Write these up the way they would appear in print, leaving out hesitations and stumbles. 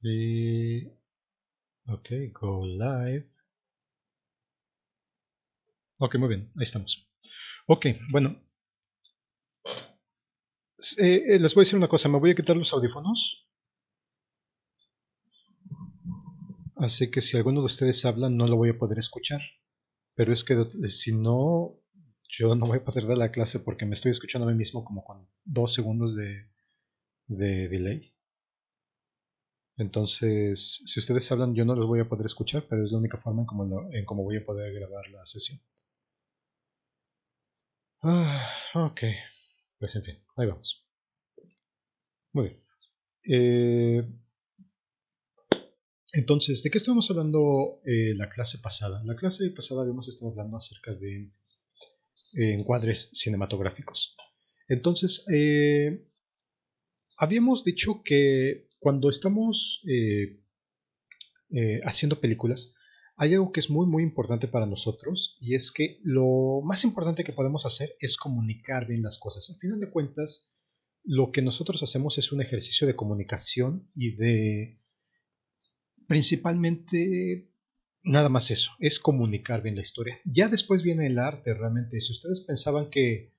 Y, ok, go live. Ok, muy bien, ahí estamos. Ok, bueno, les voy a decir una cosa, me voy a quitar los audífonos, así que si alguno de ustedes habla no lo voy a poder escuchar, pero es que si no, yo no voy a poder dar la clase porque me estoy escuchando a mí mismo como con 2 segundos de delay. Entonces, si ustedes hablan, yo no los voy a poder escuchar, pero es la única forma en cómo voy a poder grabar la sesión. Ok, pues en fin, ahí vamos. Muy bien. Entonces, ¿de qué estuvimos hablando la clase pasada? La clase pasada habíamos estado hablando acerca de encuadres cinematográficos. Entonces, habíamos dicho que cuando estamos haciendo películas, hay algo que es muy muy importante para nosotros y es que lo más importante que podemos hacer es comunicar bien las cosas. Al final de cuentas, lo que nosotros hacemos es un ejercicio de comunicación y de principalmente nada más eso, es comunicar bien la historia. Ya después viene el arte realmente. Si ustedes pensaban que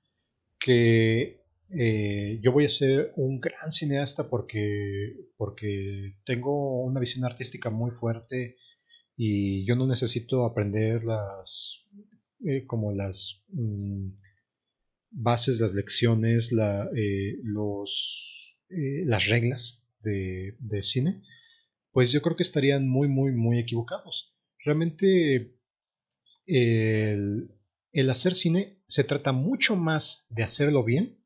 yo voy a ser un gran cineasta porque tengo una visión artística muy fuerte y yo no necesito aprender como las bases, las lecciones, las reglas de cine, pues yo creo que estarían muy, muy, muy equivocados. Realmente el, el hacer cine se trata mucho más de hacerlo bien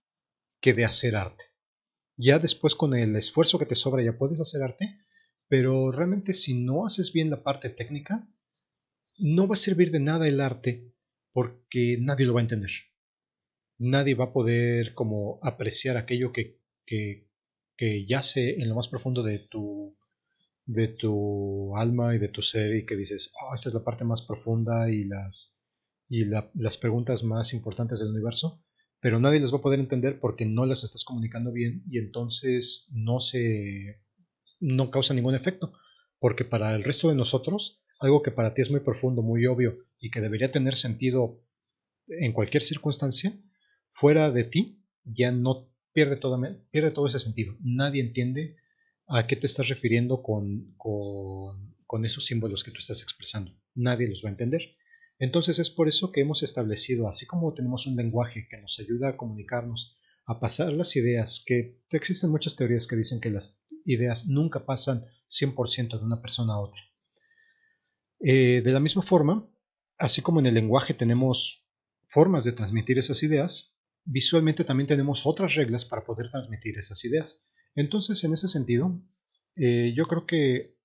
que de hacer arte. Ya después con el esfuerzo que te sobra ya puedes hacer arte, pero realmente si no haces bien la parte técnica, no va a servir de nada el arte porque nadie lo va a entender. Nadie va a poder como apreciar aquello que, que yace en lo más profundo de tu alma y de tu ser y que dices, oh, esta es la parte más profunda y las preguntas más importantes del universo, pero nadie las va a poder entender porque no las estás comunicando bien y entonces no causa ningún efecto, porque para el resto de nosotros, algo que para ti es muy profundo, muy obvio y que debería tener sentido en cualquier circunstancia, fuera de ti, ya no pierde todo ese sentido. Nadie entiende a qué te estás refiriendo con esos símbolos que tú estás expresando. Nadie los va a entender. Entonces es por eso que hemos establecido, así como tenemos un lenguaje que nos ayuda a comunicarnos, a pasar las ideas, que existen muchas teorías que dicen que las ideas nunca pasan 100% de una persona a otra. De la misma forma, así como en el lenguaje tenemos formas de transmitir esas ideas, visualmente también tenemos otras reglas para poder transmitir esas ideas. Entonces, en ese sentido, yo creo que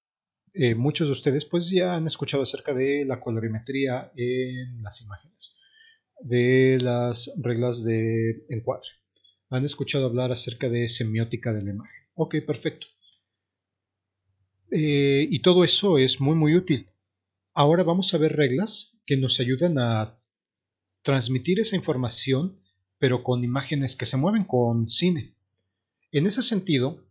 muchos de ustedes pues ya han escuchado acerca de la colorimetría en las imágenes, de las reglas de encuadre. Han escuchado hablar acerca de semiótica de la imagen. Ok, perfecto. Y todo eso es muy muy útil. Ahora vamos a ver reglas que nos ayudan a transmitir esa información, pero con imágenes que se mueven con cine. En ese sentido,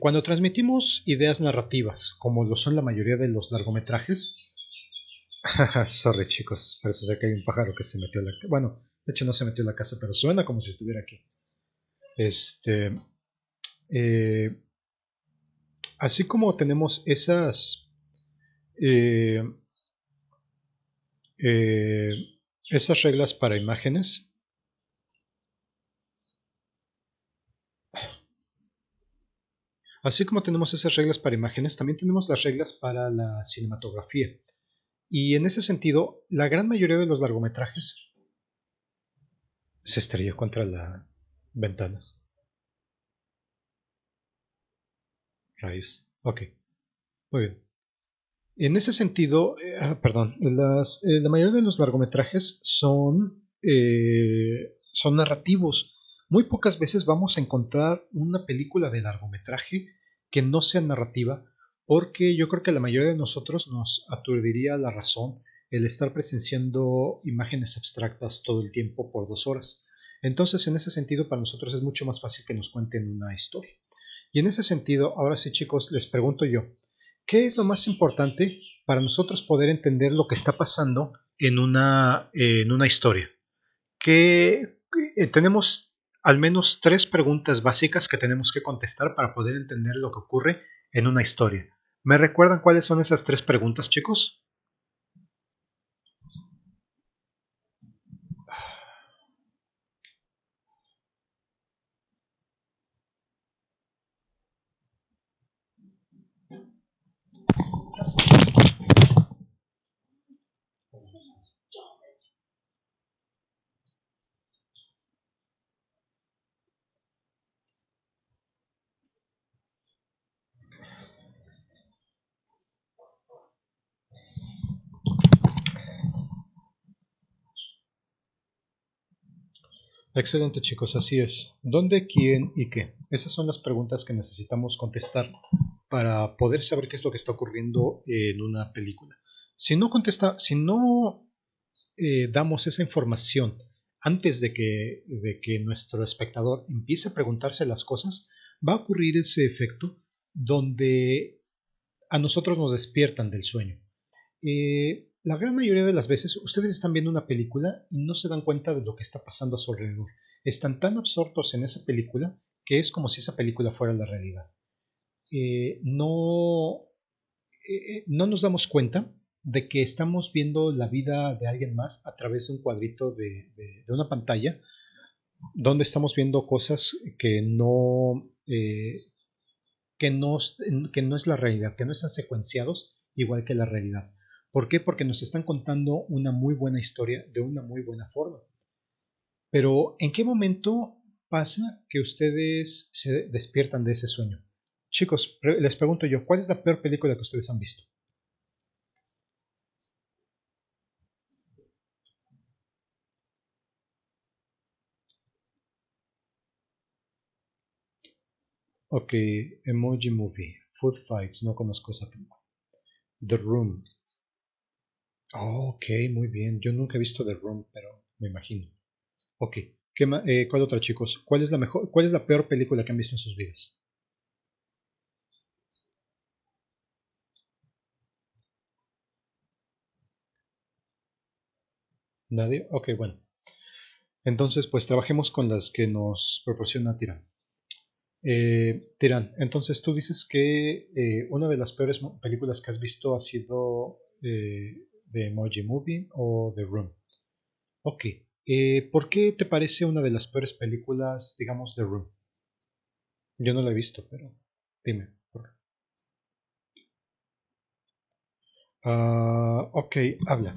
cuando transmitimos ideas narrativas, como lo son la mayoría de los largometrajes, sorry chicos, parece ser que hay un pájaro que se metió en la casa. Bueno, de hecho no se metió en la casa, pero suena como si estuviera aquí. Este, eh, así como tenemos eh, eh, esas reglas para imágenes, así como tenemos esas reglas para imágenes, también tenemos las reglas para la cinematografía. Y en ese sentido, la gran mayoría de los largometrajes se estrelló contra las ventanas. Rayos. Ok, muy bien. En ese sentido, perdón, la mayoría de los largometrajes son narrativos. Muy pocas veces vamos a encontrar una película de largometraje que no sea narrativa, porque yo creo que a la mayoría de nosotros nos aturdiría la razón el estar presenciando imágenes abstractas todo el tiempo por 2 horas. Entonces, en ese sentido, para nosotros es mucho más fácil que nos cuenten una historia. Y en ese sentido, ahora sí chicos, les pregunto yo, ¿qué es lo más importante para nosotros poder entender lo que está pasando en una historia? Que tenemos al menos tres preguntas básicas que tenemos que contestar para poder entender lo que ocurre en una historia. ¿Me recuerdan cuáles son esas tres preguntas, chicos? Excelente, chicos, así es. ¿Dónde, quién y qué? Esas son las preguntas que necesitamos contestar para poder saber qué es lo que está ocurriendo en una película. Si no damos esa información antes de que nuestro espectador empiece a preguntarse las cosas, va a ocurrir ese efecto donde a nosotros nos despiertan del sueño. La gran mayoría de las veces ustedes están viendo una película y no se dan cuenta de lo que está pasando a su alrededor. Están tan absortos en esa película que es como si esa película fuera la realidad. Eh, no, no nos damos cuenta de que estamos viendo la vida de alguien más a través de un cuadrito de una pantalla donde estamos viendo cosas que no es la realidad, que no están secuenciados igual que la realidad. ¿Por qué? Porque nos están contando una muy buena historia de una muy buena forma. Pero ¿en qué momento pasa que ustedes se despiertan de ese sueño? Chicos, les pregunto yo, ¿cuál es la peor película que ustedes han visto? Ok, Emoji Movie, Food Fights, no conozco esa película. The Room. Oh, ok, muy bien. Yo nunca he visto The Room, pero me imagino. Ok, ¿cuál otra, chicos? ¿Cuál es la peor película que han visto en sus vidas? ¿Nadie? Ok, bueno. Entonces, pues trabajemos con las que nos proporciona Tirán. Tirán, entonces tú dices que una de las peores películas que has visto ha sido The Emoji Movie o The Room. Ok, ¿por qué te parece una de las peores películas, digamos, The Room? Yo no la he visto, pero dime. Ok, habla.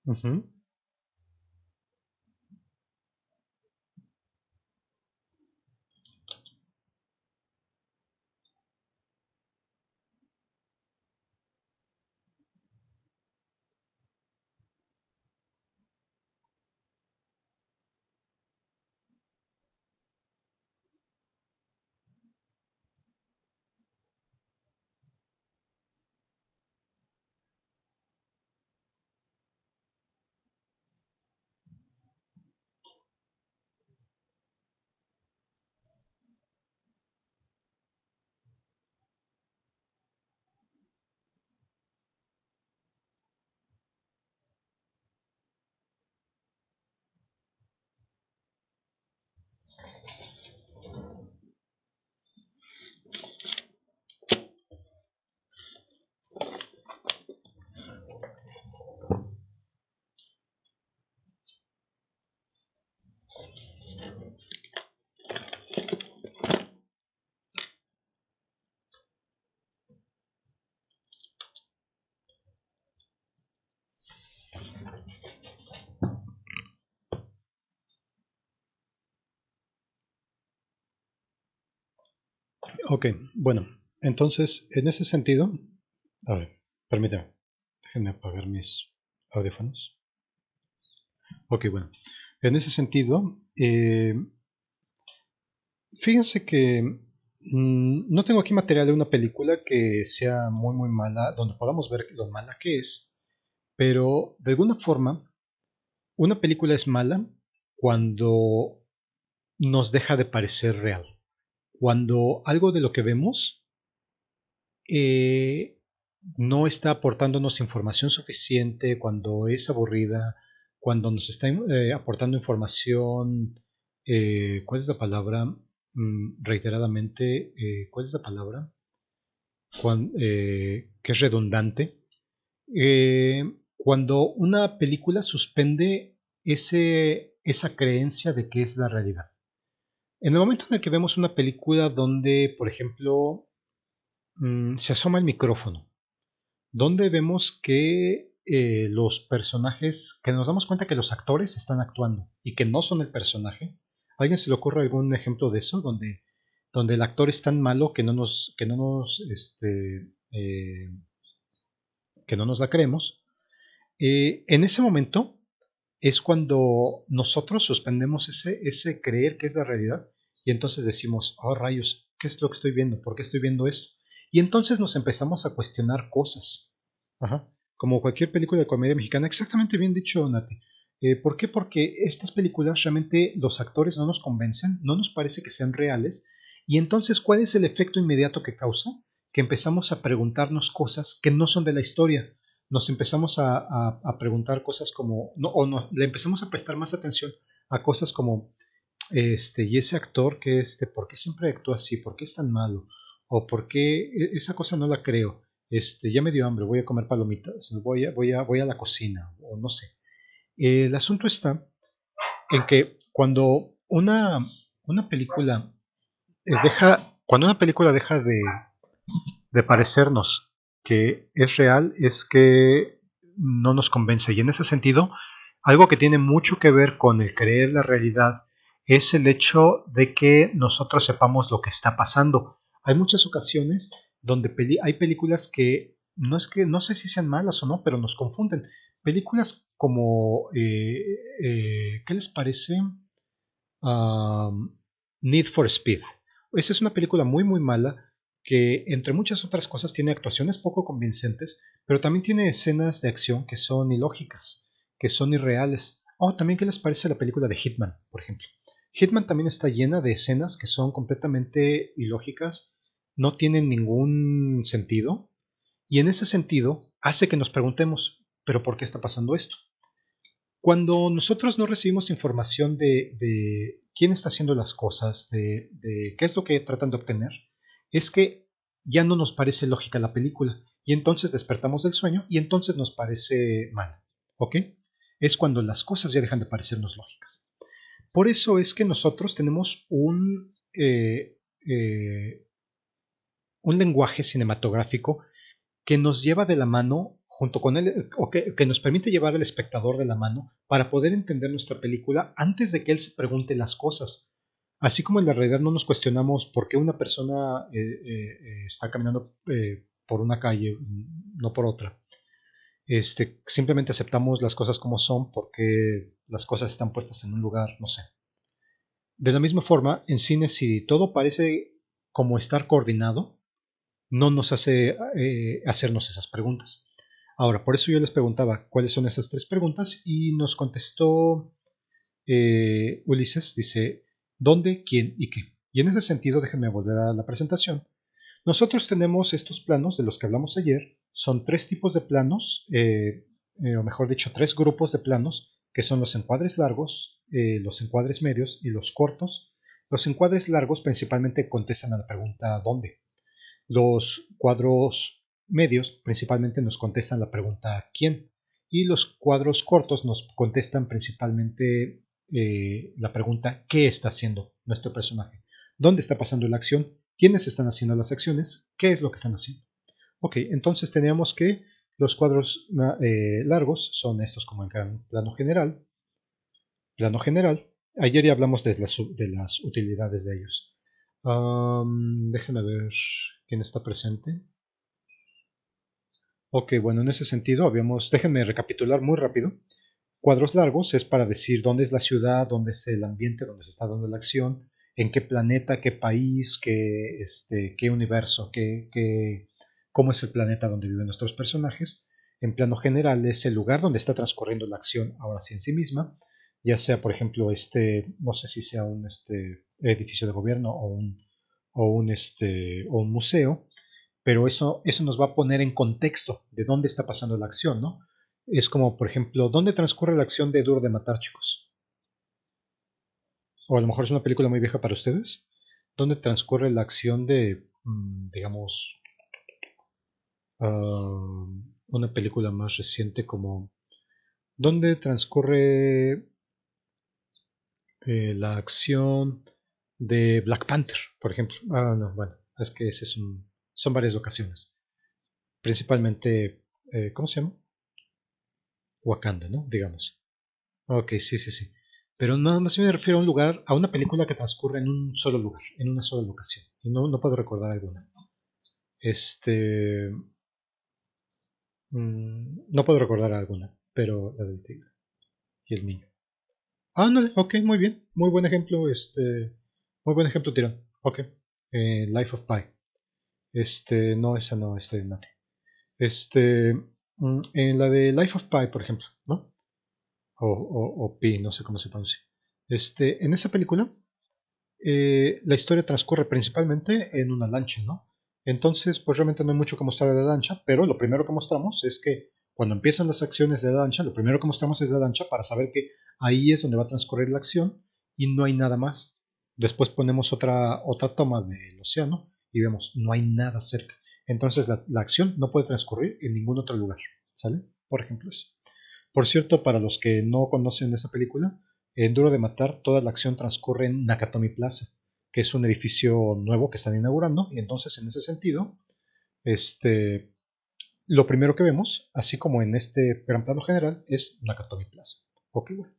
Ujú. Ok, bueno, entonces, en ese sentido, a ver, permítame, déjenme apagar mis audífonos. Ok, bueno, en ese sentido, fíjense que no tengo aquí material de una película que sea muy muy mala, donde podamos ver lo mala que es, pero de alguna forma, una película es mala cuando nos deja de parecer real. Cuando algo de lo que vemos eh, no está aportándonos información suficiente, cuando es aburrida, cuando nos está aportando información, ¿cuál es la palabra? Reiteradamente, ¿cuál es la palabra? Que es redundante. Cuando una película suspende esa creencia de que es la realidad. En el momento en el que vemos una película donde, por ejemplo, se asoma el micrófono, donde vemos que los personajes, que nos damos cuenta que los actores están actuando y que no son el personaje. ¿A alguien se le ocurre algún ejemplo de eso? Donde el actor es tan malo que no nos la creemos. En ese momento es cuando nosotros suspendemos ese creer que es la realidad y entonces decimos, oh rayos, ¿qué es lo que estoy viendo? ¿Por qué estoy viendo esto? Y entonces nos empezamos a cuestionar cosas. Ajá. Como cualquier película de comedia mexicana, exactamente bien dicho, Nati. ¿Por qué? Porque estas películas realmente los actores no nos convencen, no nos parece que sean reales. Y entonces, ¿cuál es el efecto inmediato que causa? Que empezamos a preguntarnos cosas que no son de la historia. Nos empezamos a preguntar cosas como, no, o no, le empezamos a prestar más atención a cosas como, y ese actor que ¿por qué siempre actúa así? ¿Por qué es tan malo? O ¿por qué esa cosa no la creo? Ya me dio hambre, voy a comer palomitas, voy a la cocina, o no sé. El asunto está en que una película cuando una película deja de parecernos que es real, es que no nos convence. Y en ese sentido, algo que tiene mucho que ver con el creer la realidad es el hecho de que nosotros sepamos lo que está pasando. Hay muchas ocasiones donde hay películas que no sé si sean malas o no, pero nos confunden. Películas como, ¿qué les parece? um, Need for Speed. Esa es una película muy muy mala que entre muchas otras cosas tiene actuaciones poco convincentes, pero también tiene escenas de acción que son ilógicas, que son irreales. Oh, también qué les parece la película de Hitman, por ejemplo. Hitman también está llena de escenas que son completamente ilógicas, no tienen ningún sentido, y en ese sentido hace que nos preguntemos, ¿pero por qué está pasando esto? Cuando nosotros no recibimos información de quién está haciendo las cosas, de qué es lo que tratan de obtener, es que ya no nos parece lógica la película y entonces despertamos del sueño y entonces nos parece mal. ¿Ok? Es cuando las cosas ya dejan de parecernos lógicas. Por eso es que nosotros tenemos un lenguaje cinematográfico que nos lleva de la mano junto con él, o que nos permite llevar al espectador de la mano para poder entender nuestra película antes de que él se pregunte las cosas. Así como en la realidad no nos cuestionamos por qué una persona está caminando por una calle, no por otra. Simplemente aceptamos las cosas como son porque las cosas están puestas en un lugar, no sé. De la misma forma, en cine, si todo parece como estar coordinado, no nos hace hacernos esas preguntas. Ahora, por eso yo les preguntaba cuáles son esas tres preguntas y nos contestó Ulises, dice, ¿dónde, quién y qué? Y en ese sentido, déjenme volver a la presentación. Nosotros tenemos estos planos de los que hablamos ayer, son tres tipos de planos, o mejor dicho, tres grupos de planos, que son los encuadres largos, los encuadres medios y los cortos. Los encuadres largos principalmente contestan a la pregunta ¿dónde? Los cuadros medios principalmente nos contestan la pregunta ¿quién? Y los cuadros cortos nos contestan principalmente la pregunta ¿qué está haciendo nuestro personaje? ¿Dónde está pasando la acción? ¿Quiénes están haciendo las acciones? ¿Qué es lo que están haciendo? Ok, entonces teníamos que los cuadros largos son estos como en plano general. Plano general. Ayer ya hablamos de las utilidades de ellos. Déjenme ver quién está presente. Ok, bueno, en ese sentido déjenme recapitular muy rápido. Cuadros largos es para decir dónde es la ciudad, dónde es el ambiente, dónde se está dando la acción, en qué planeta, qué país, qué universo, cómo es el planeta donde viven nuestros personajes. en plano general es el lugar donde está transcurriendo la acción ahora sí en sí misma, ya sea por ejemplo no sé si sea un edificio de gobierno o un museo, pero eso nos va a poner en contexto de dónde está pasando la acción, ¿no? Es como, por ejemplo, ¿dónde transcurre la acción de Duro de Matar, chicos? O a lo mejor es una película muy vieja para ustedes. ¿Dónde transcurre la acción de, digamos, una película más reciente como... ¿Dónde transcurre la acción de Black Panther, por ejemplo? No, bueno, es que son varias ocasiones. Principalmente, ¿cómo se llama? Wakanda, ¿no? Digamos. Ok, sí, sí, sí. Pero nada más me refiero a un lugar, a una película que transcurre en un solo lugar, en una sola locación. Y no puedo recordar alguna. Este. No puedo recordar alguna, pero la del tigre y el niño. Ah, no, ok, muy bien. Muy buen ejemplo, muy buen ejemplo, Tirón. Ok. Life of Pi. No, esa no, no. Este, en la de Life of Pi, por ejemplo, ¿no? O Pi, no sé cómo se pronuncia. En esa película, la historia transcurre principalmente en una lancha, ¿no? Entonces, pues realmente no hay mucho que mostrar de la lancha, pero lo primero que mostramos es que cuando empiezan las acciones de la lancha, lo primero que mostramos es la lancha para saber que ahí es donde va a transcurrir la acción y no hay nada más. Después ponemos otra toma del océano y vemos, no hay nada cerca. Entonces la acción no puede transcurrir en ningún otro lugar, ¿sale? Por ejemplo eso. Por cierto, para los que no conocen esa película, en Duro de Matar toda la acción transcurre en Nakatomi Plaza, que es un edificio nuevo que están inaugurando, y entonces en ese sentido, este, lo primero que vemos, así como en este gran plano general, es Nakatomi Plaza. Ok, bueno.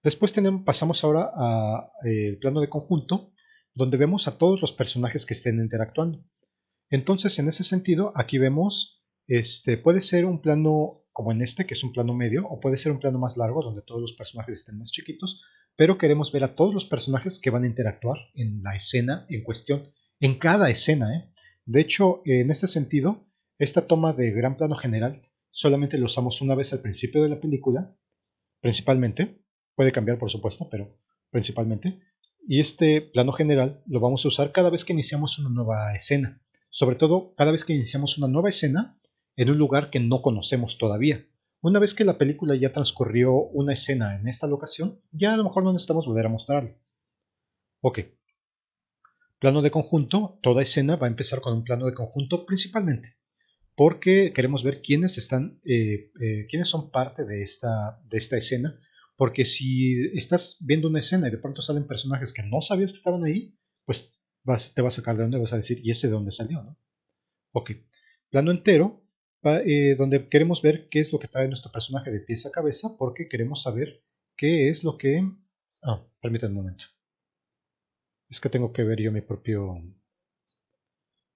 Después pasamos ahora al plano de conjunto, donde vemos a todos los personajes que estén interactuando. Entonces, en ese sentido, aquí vemos, puede ser un plano como en que es un plano medio, o puede ser un plano más largo, donde todos los personajes estén más chiquitos, pero queremos ver a todos los personajes que van a interactuar en la escena en cuestión, en cada escena, ¿eh? De hecho, en este sentido, esta toma de gran plano general solamente lo usamos una vez al principio de la película, principalmente, puede cambiar por supuesto, pero principalmente, y este plano general lo vamos a usar cada vez que iniciamos una nueva escena, sobre todo cada vez que iniciamos una nueva escena en un lugar que no conocemos todavía. Una vez que la película ya transcurrió una escena en esta locación, ya a lo mejor no necesitamos volver a mostrarlo. Ok, plano de conjunto, toda escena va a empezar con un plano de conjunto principalmente, porque queremos ver quiénes son parte de esta escena, porque si estás viendo una escena y de pronto salen personajes que no sabías que estaban ahí, pues te vas a sacar de dónde vas a decir, ¿y ese de dónde salió? ¿No? Ok, plano entero, donde queremos ver qué es lo que trae nuestro personaje de pies a cabeza, porque queremos saber qué es lo que... permítanme un momento. Es que tengo que ver yo mi propio...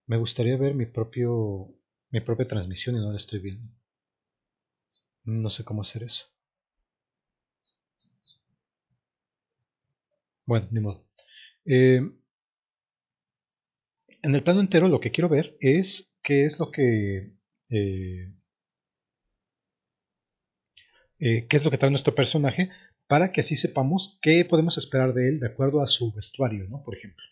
Me gustaría ver mi propia transmisión y no la estoy viendo. No sé cómo hacer eso. Bueno, ni modo. Eh, en el plano entero lo que quiero ver es eh, qué es lo que trae nuestro personaje para que así sepamos qué podemos esperar de él de acuerdo a su vestuario, ¿no? Por ejemplo,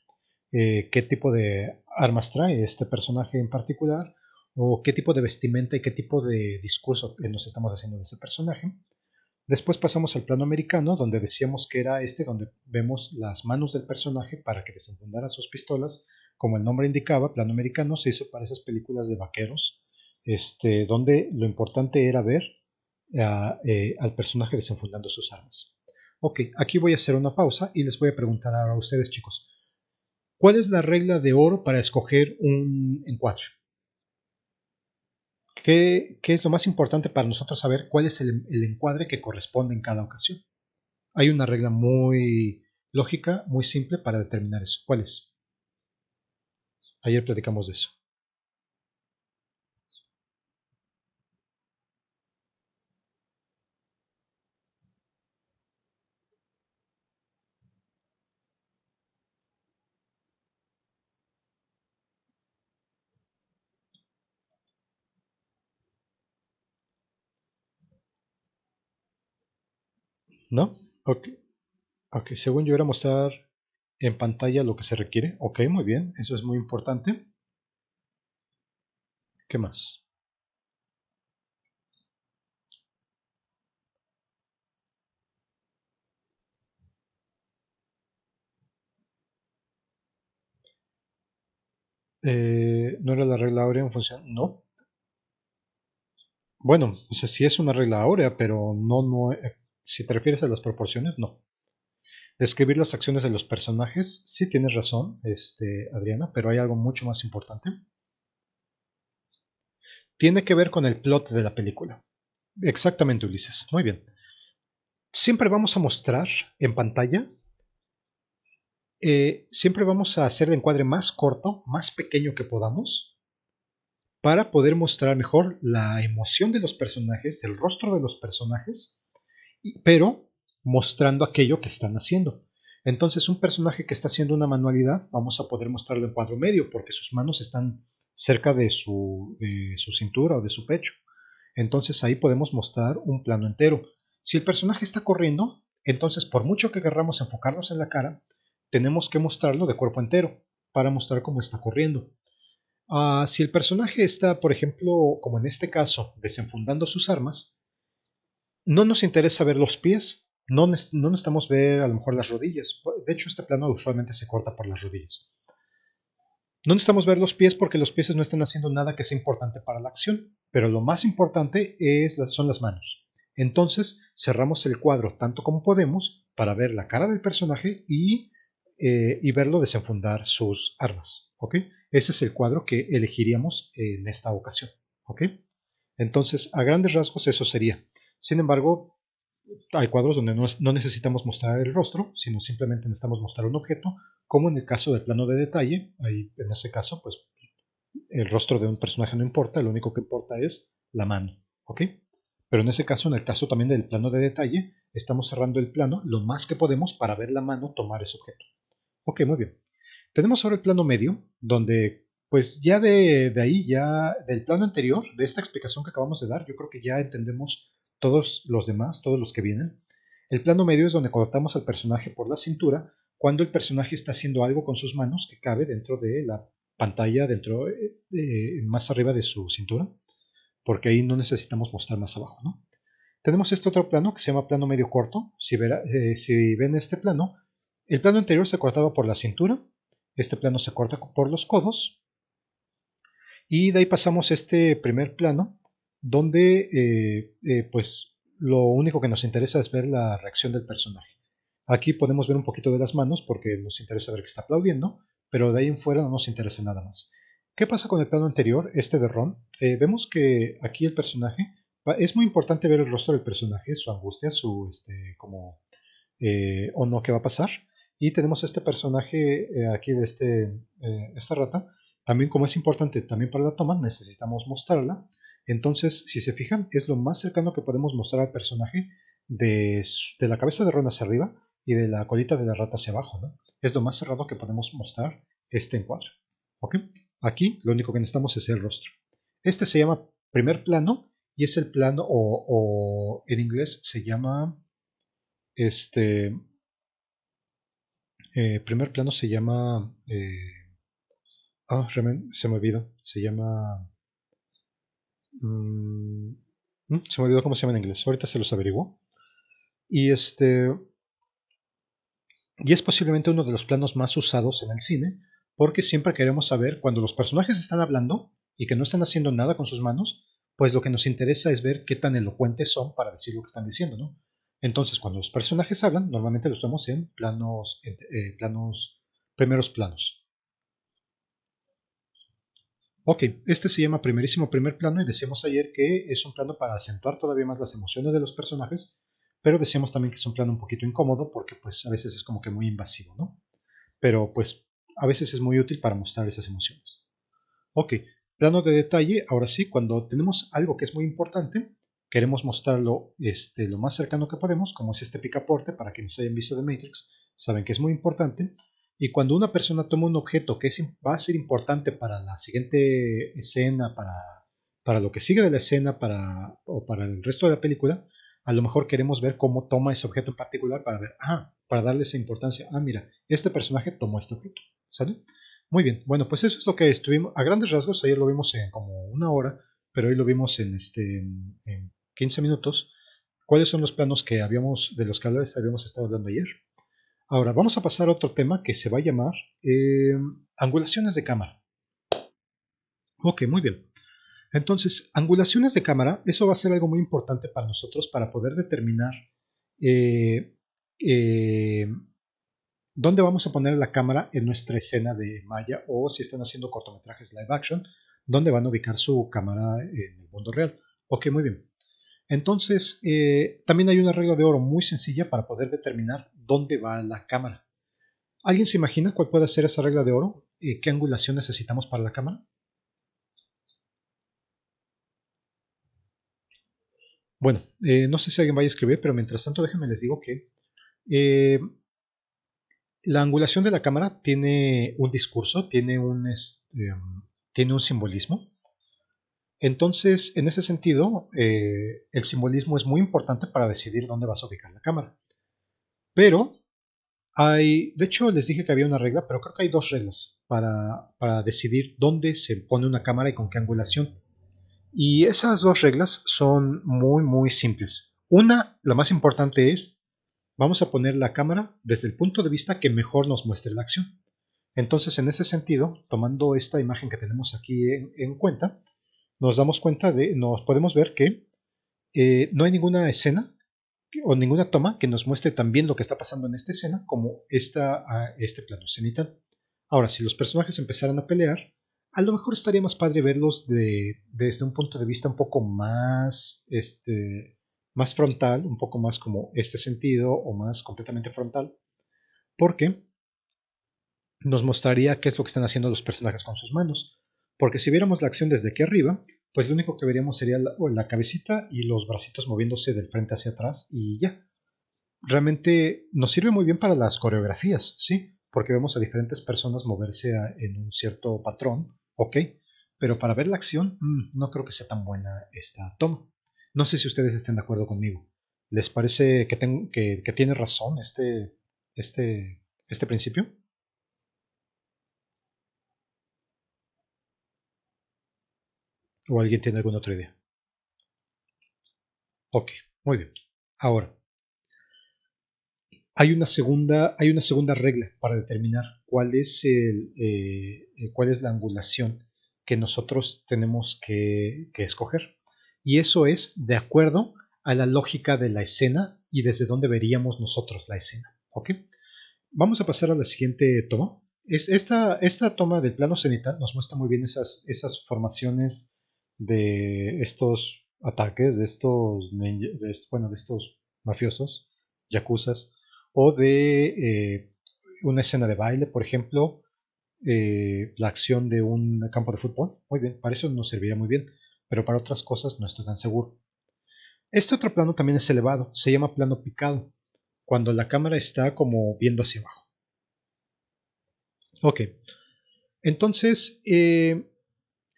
qué tipo de armas trae este personaje en particular o qué tipo de vestimenta y qué tipo de discurso nos estamos haciendo de ese personaje. Después pasamos al plano americano, donde decíamos que era donde vemos las manos del personaje para que desenfundara sus pistolas. Como el nombre indicaba, plano americano se hizo para esas películas de vaqueros, donde lo importante era ver al personaje desenfundando sus armas. Ok, aquí voy a hacer una pausa y les voy a preguntar ahora a ustedes, chicos, ¿cuál es la regla de oro para escoger un encuadre? ¿Qué es lo más importante para nosotros saber cuál es el encuadre que corresponde en cada ocasión? Hay una regla muy lógica, muy simple para determinar eso. ¿Cuál es? Ayer platicamos de eso. ¿No? Ok, ok, según yo era mostrar en pantalla lo que se requiere. Ok, muy bien, eso es muy importante. ¿Qué más? ¿No era la regla áurea en función? No. Bueno, o sea, sí es una regla áurea, pero no, si te refieres a las proporciones, no. Describir las acciones de los personajes, sí tienes razón, Adriana, pero hay algo mucho más importante. Tiene que ver con el plot de la película. Exactamente, Ulises. Muy bien. Siempre vamos a mostrar en pantalla, siempre vamos a hacer el encuadre más corto, más pequeño que podamos, para poder mostrar mejor la emoción de los personajes, el rostro de los personajes, pero mostrando aquello que están haciendo. Entonces, un personaje que está haciendo una manualidad, vamos a poder mostrarlo en cuadro medio, porque sus manos están cerca de su cintura o de su pecho. Entonces ahí podemos mostrar un plano entero. Si el personaje está corriendo, entonces por mucho que querramos enfocarnos en la cara, tenemos que mostrarlo de cuerpo entero para mostrar cómo está corriendo. Si el personaje está, por ejemplo, como en este caso, desenfundando sus armas, no nos interesa ver los pies, no necesitamos ver a lo mejor las rodillas. De hecho, este plano usualmente se corta por las rodillas. No necesitamos ver los pies porque los pies no están haciendo nada que sea importante para la acción, pero lo más importante son las manos. Entonces cerramos el cuadro tanto como podemos para ver la cara del personaje y verlo desenfundar sus armas. ¿Ok? Ese es el cuadro que elegiríamos en esta ocasión. ¿Ok? Entonces, a grandes rasgos eso sería. Sin embargo, hay cuadros donde no necesitamos mostrar el rostro, sino simplemente necesitamos mostrar un objeto, como en el caso del plano de detalle. Ahí, en ese caso, pues el rostro de un personaje no importa, lo único que importa es la mano, ¿ok? Pero en ese caso, en el caso también del plano de detalle, estamos cerrando el plano lo más que podemos para ver la mano tomar ese objeto. Ok, muy bien. Tenemos ahora el plano medio, donde pues ya de ahí, ya del plano anterior, de esta explicación que acabamos de dar, yo creo que ya entendemos todos los demás, todos los que vienen. El plano medio es donde cortamos al personaje por la cintura cuando el personaje está haciendo algo con sus manos que cabe dentro de la pantalla, más arriba de su cintura, porque ahí no necesitamos mostrar más abajo, ¿no? Tenemos este otro plano que se llama plano medio corto. Si ven este plano, el plano anterior se cortaba por la cintura, este plano se corta por los codos, y de ahí pasamos a este primer plano, donde pues lo único que nos interesa es ver la reacción del personaje. Aquí podemos ver un poquito de las manos porque nos interesa ver que está aplaudiendo, pero de ahí en fuera no nos interesa nada más. ¿Qué pasa con el plano anterior, este de Ron? Vemos que aquí el personaje, es muy importante ver el rostro del personaje, su angustia, como, o no, qué va a pasar. Y tenemos este personaje aquí de esta rata. También como es importante también para la toma, necesitamos mostrarla. Entonces, si se fijan, es lo más cercano que podemos mostrar al personaje de la cabeza de Ron hacia arriba y de la colita de la rata hacia abajo, ¿no? Es lo más cerrado que podemos mostrar este encuadre. ¿Ok? Aquí lo único que necesitamos es el rostro. Este se llama primer plano y es el plano, o en inglés se llama, este, primer plano se llama, se me olvidó, se llama, mm, se me olvidó cómo se llama en inglés, ahorita se los averiguo. Y y es posiblemente uno de los planos más usados en el cine, porque siempre queremos saber cuando los personajes están hablando y que no están haciendo nada con sus manos, pues lo que nos interesa es ver qué tan elocuentes son para decir lo que están diciendo, ¿no? Entonces, cuando los personajes hablan, normalmente los vemos en primeros planos. Ok, este se llama primerísimo primer plano y decíamos ayer que es un plano para acentuar todavía más las emociones de los personajes, pero decíamos también que es un plano un poquito incómodo porque pues a veces es como que muy invasivo, ¿no? Pero pues a veces es muy útil para mostrar esas emociones. Ok, plano de detalle, ahora sí, cuando tenemos algo que es muy importante, queremos mostrarlo lo más cercano que podemos, como es este picaporte, para quienes hayan visto de Matrix, saben que es muy importante, y cuando una persona toma un objeto que va a ser importante para la siguiente escena, para lo que sigue de la escena o para el resto de la película, A lo mejor queremos ver cómo toma ese objeto en particular para ver, para darle esa importancia. Mira, este personaje tomó este objeto. ¿Sale? Muy bien. Bueno, pues eso es lo que estuvimos, a grandes rasgos, ayer lo vimos en como una hora, pero hoy lo vimos en 15 minutos. ¿Cuáles son los planos que de los que habíamos estado hablando ayer? Ahora, vamos a pasar a otro tema que se va a llamar angulaciones de cámara. Ok, muy bien. Entonces, angulaciones de cámara, eso va a ser algo muy importante para nosotros para poder determinar eh, eh, dónde vamos a poner la cámara en nuestra escena de Maya o si están haciendo cortometrajes live action, dónde van a ubicar su cámara en el mundo real. Ok, muy bien. Entonces, también hay una regla de oro muy sencilla para poder determinar dónde va la cámara. ¿Alguien se imagina cuál puede ser esa regla de oro? ¿Qué angulación necesitamos para la cámara? Bueno, no sé si alguien vaya a escribir, pero mientras tanto déjenme les digo que eh, la angulación de la cámara tiene un discurso, tiene un simbolismo. Entonces, en ese sentido, el simbolismo es muy importante para decidir dónde vas a ubicar la cámara. Pero de hecho les dije que había una regla, pero creo que hay dos reglas para decidir dónde se pone una cámara y con qué angulación. Y esas dos reglas son muy, muy simples. Una, la más importante es, vamos a poner la cámara desde el punto de vista que mejor nos muestre la acción. Entonces, en ese sentido, tomando esta imagen que tenemos aquí en cuenta, nos podemos ver que no hay ninguna escena o ninguna toma que nos muestre tan bien lo que está pasando en esta escena como este plano cenital. Ahora, si los personajes empezaran a pelear, a lo mejor estaría más padre verlos desde un punto de vista un poco más frontal, un poco más como este sentido o más completamente frontal, porque nos mostraría qué es lo que están haciendo los personajes con sus manos. Porque si viéramos la acción desde aquí arriba, pues lo único que veríamos sería la cabecita y los bracitos moviéndose del frente hacia atrás y ya. Realmente nos sirve muy bien para las coreografías, ¿sí? Porque vemos a diferentes personas moverse en un cierto patrón, ok, pero para ver la acción no creo que sea tan buena esta toma. No sé si ustedes estén de acuerdo conmigo. ¿Les parece que tiene razón este principio? ¿O alguien tiene alguna otra idea? Ok, muy bien. Ahora, hay una segunda regla para determinar cuál es la angulación que nosotros tenemos que escoger. Y eso es de acuerdo a la lógica de la escena y desde dónde veríamos nosotros la escena. ¿Ok? Vamos a pasar a la siguiente toma. Esta toma del plano cenital nos muestra muy bien esas formaciones de estos ataques, de estos mafiosos, yakuzas, o de una escena de baile, por ejemplo, la acción de un campo de fútbol. Muy bien, para eso nos serviría muy bien, pero para otras cosas no estoy tan seguro. Este otro plano también es elevado, se llama plano picado, cuando la cámara está como viendo hacia abajo. Ok, entonces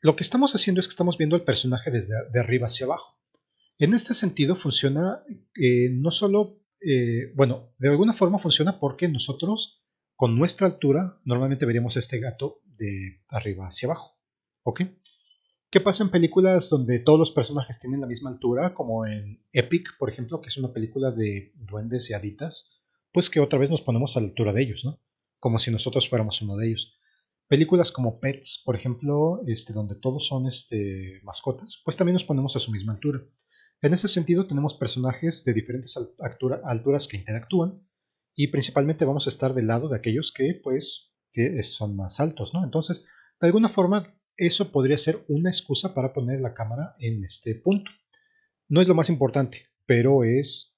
lo que estamos haciendo es que estamos viendo al personaje desde de arriba hacia abajo. En este sentido funciona no solo, bueno, de alguna forma funciona porque nosotros con nuestra altura normalmente veríamos a este gato de arriba hacia abajo. ¿Ok? ¿Qué pasa en películas donde todos los personajes tienen la misma altura, como en Epic, por ejemplo, que es una película de duendes y haditas? Pues que otra vez nos ponemos a la altura de ellos, ¿no? Como si nosotros fuéramos uno de ellos. Películas como Pets, por ejemplo, donde todos son mascotas, pues también nos ponemos a su misma altura. En ese sentido, tenemos personajes de diferentes alturas que interactúan y principalmente vamos a estar del lado de aquellos que son más altos, ¿no? Entonces, de alguna forma, eso podría ser una excusa para poner la cámara en este punto. No es lo más importante, pero es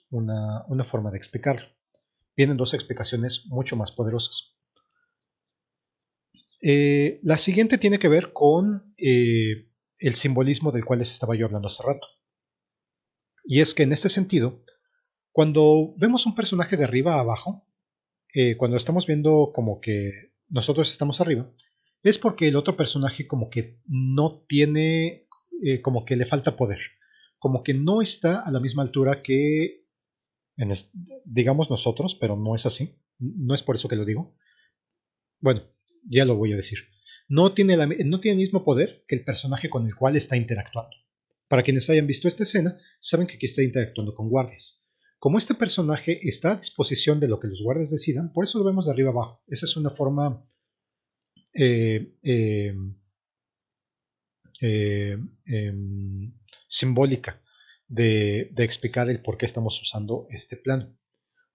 una forma de explicarlo. Vienen dos explicaciones mucho más poderosas. La siguiente tiene que ver con el simbolismo del cual les estaba yo hablando hace rato. Y es que en este sentido, cuando vemos un personaje de arriba a abajo, cuando estamos viendo como que nosotros estamos arriba, es porque el otro personaje como que no tiene, como que le falta poder. como que no está a la misma altura que, digamos nosotros, pero no es así. No es por eso que lo digo. Bueno, ya lo voy a decir. No tiene el mismo poder que el personaje con el cual está interactuando. Para quienes hayan visto esta escena, saben que aquí está interactuando con guardias. Como este personaje está a disposición de lo que los guardias decidan, por eso lo vemos de arriba abajo. Esa es una forma eh, eh, eh, simbólica de explicar el por qué estamos usando este plano.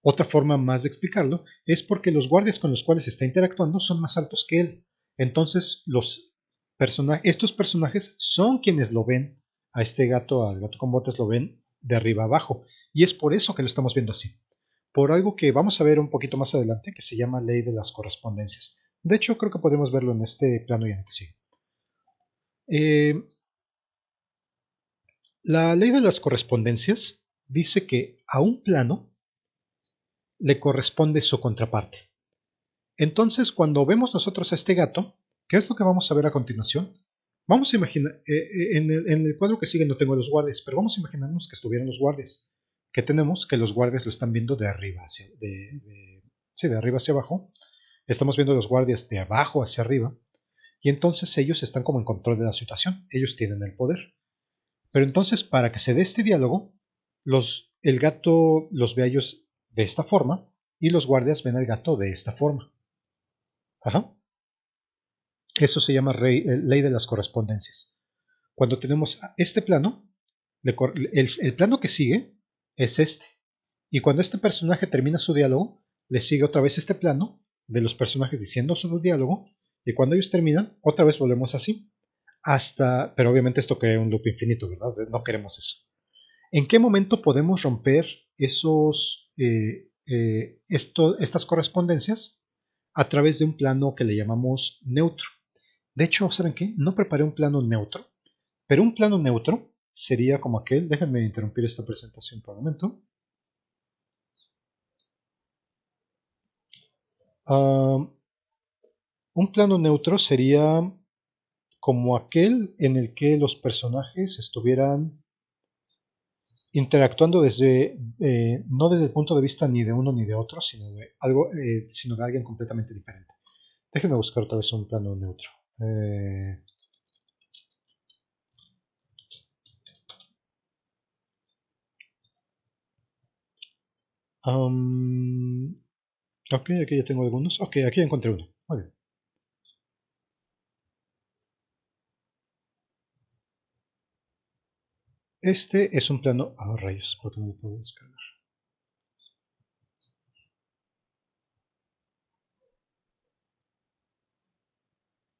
Otra forma más de explicarlo es porque los guardias con los cuales está interactuando son más altos que él. Entonces, estos personajes son quienes lo ven a este gato, al gato con botas, lo ven de arriba abajo. Y es por eso que lo estamos viendo así. Por algo que vamos a ver un poquito más adelante, que se llama ley de las correspondencias. De hecho, creo que podemos verlo en este plano y en el que sigue. La ley de las correspondencias dice que a un plano le corresponde su contraparte. Entonces, cuando vemos nosotros a este gato, ¿qué es lo que vamos a ver a continuación? Vamos a imaginar, en el cuadro que sigue no tengo los guardias, pero vamos a imaginarnos que estuvieran los guardias. ¿Qué tenemos? Que los guardias lo están viendo de arriba sí, de arriba hacia abajo. Estamos viendo los guardias de abajo hacia arriba. Y entonces ellos están como en control de la situación. Ellos tienen el poder. Pero entonces, para que se dé este diálogo, el gato los ve a ellos de esta forma y los guardias ven al gato de esta forma. Ajá. Eso se llama ley de las correspondencias. Cuando tenemos este plano, el plano que sigue es este. Y cuando este personaje termina su diálogo, le sigue otra vez este plano de los personajes diciendo su diálogo. Y cuando ellos terminan, otra vez volvemos así. Pero obviamente esto crea un loop infinito, ¿verdad? No queremos eso. ¿En qué momento podemos romper estas correspondencias? A través de un plano que le llamamos neutro. De hecho, ¿saben qué? No preparé un plano neutro, pero un plano neutro sería como aquel. Déjenme interrumpir esta presentación por un momento. Un plano neutro sería como aquel en el que los personajes estuvieran interactuando no desde el punto de vista ni de uno ni de otro, sino de alguien completamente diferente. Déjenme buscar otra vez un plano neutro. Ok, aquí ya tengo algunos. Ok, aquí ya encontré uno. Muy bien. Este es un plano. Ah, rayos, ¿por qué no lo puedo descargar?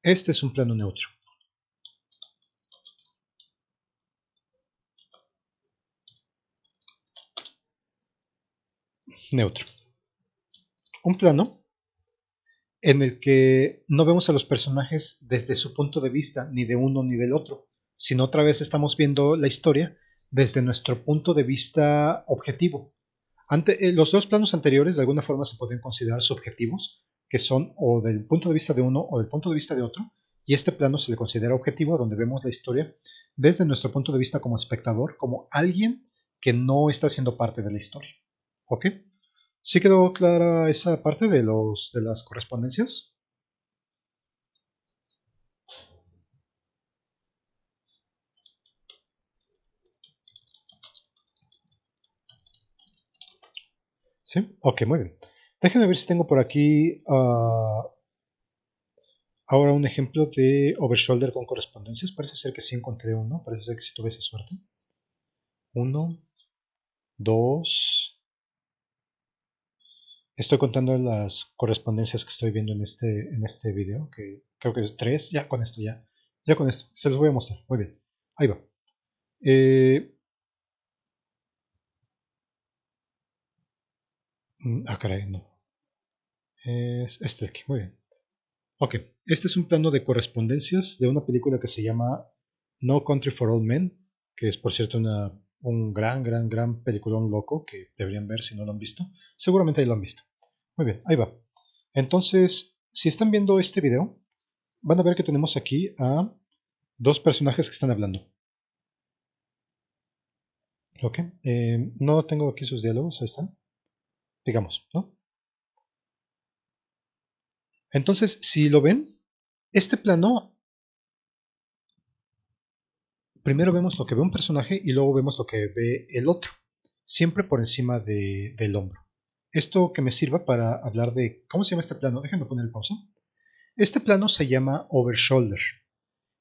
Este es un plano neutro. Neutro. Un plano en el que no vemos a los personajes desde su punto de vista, ni de uno ni del otro, sino otra vez estamos viendo la historia desde nuestro punto de vista objetivo. Los dos planos anteriores de alguna forma se pueden considerar subjetivos, que son o del punto de vista de uno o del punto de vista de otro, y este plano se le considera objetivo, donde vemos la historia desde nuestro punto de vista como espectador, como alguien que no está siendo parte de la historia. ¿Ok? ¿Sí quedó clara esa parte de las correspondencias? ¿Sí? Ok, muy bien. Déjenme ver si tengo por aquí ahora un ejemplo de overshoulder con correspondencias. Parece ser que sí encontré uno. Parece ser que sí tuve esa suerte. Uno, dos. Estoy contando las correspondencias que estoy viendo en este video, que creo que es tres. Ya con esto, ya. Ya con esto. Se los voy a mostrar. Muy bien. Ahí va. Eh, Caray, no. Es este de aquí. Muy bien. Ok. Este es un plano de correspondencias de una película que se llama No Country for Old Men, que es por cierto un gran peliculón loco que deberían ver si no lo han visto. Seguramente ahí lo han visto. Muy bien, ahí va. Entonces, si están viendo este video, van a ver que tenemos aquí a dos personajes que están hablando. Ok, no tengo aquí sus diálogos, ahí están, digamos, ¿no? Entonces, si lo ven, este plano, primero vemos lo que ve un personaje y luego vemos lo que ve el otro, siempre por encima del hombro. Esto que me sirva para hablar de, ¿cómo se llama este plano? Déjenme poner pausa. Este plano se llama overshoulder.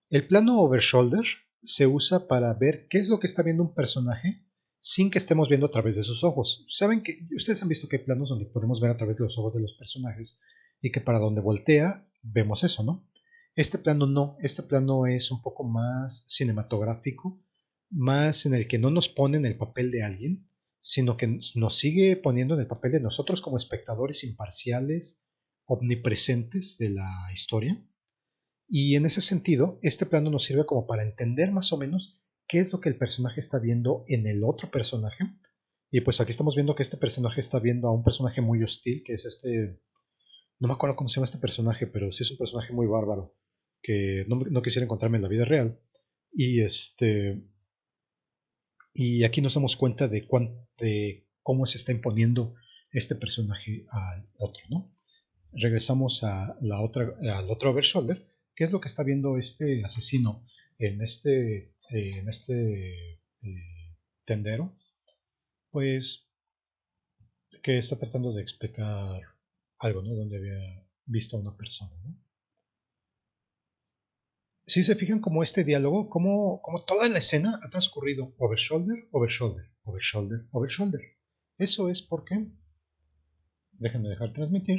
El plano overshoulder se usa para ver qué es lo que está viendo un personaje sin que estemos viendo a través de sus ojos. Saben que ustedes han visto que hay planos donde podemos ver a través de los ojos de los personajes y que para donde voltea vemos eso, ¿no? Este plano no, este plano es un poco más cinematográfico, más en el que no nos pone en el papel de alguien, sino que nos sigue poniendo en el papel de nosotros como espectadores imparciales, omnipresentes de la historia. Y en ese sentido, este plano nos sirve como para entender más o menos qué es lo que el personaje está viendo en el otro personaje. Y pues aquí estamos viendo que este personaje está viendo a un personaje muy hostil, que es este, no me acuerdo cómo se llama este personaje, pero sí es un personaje muy bárbaro, que no quisiera encontrarme en la vida real. Y y aquí nos damos cuenta de cómo se está imponiendo este personaje al otro, ¿no? Regresamos a al otro overshoulder, que es lo que está viendo este asesino en este tendero, pues que está tratando de explicar algo, ¿no? Donde había visto a una persona, ¿no? Si se fijan como este diálogo, como toda la escena ha transcurrido overshoulder, overshoulder, overshoulder, overshoulder. Eso es porque, déjenme dejar transmitir,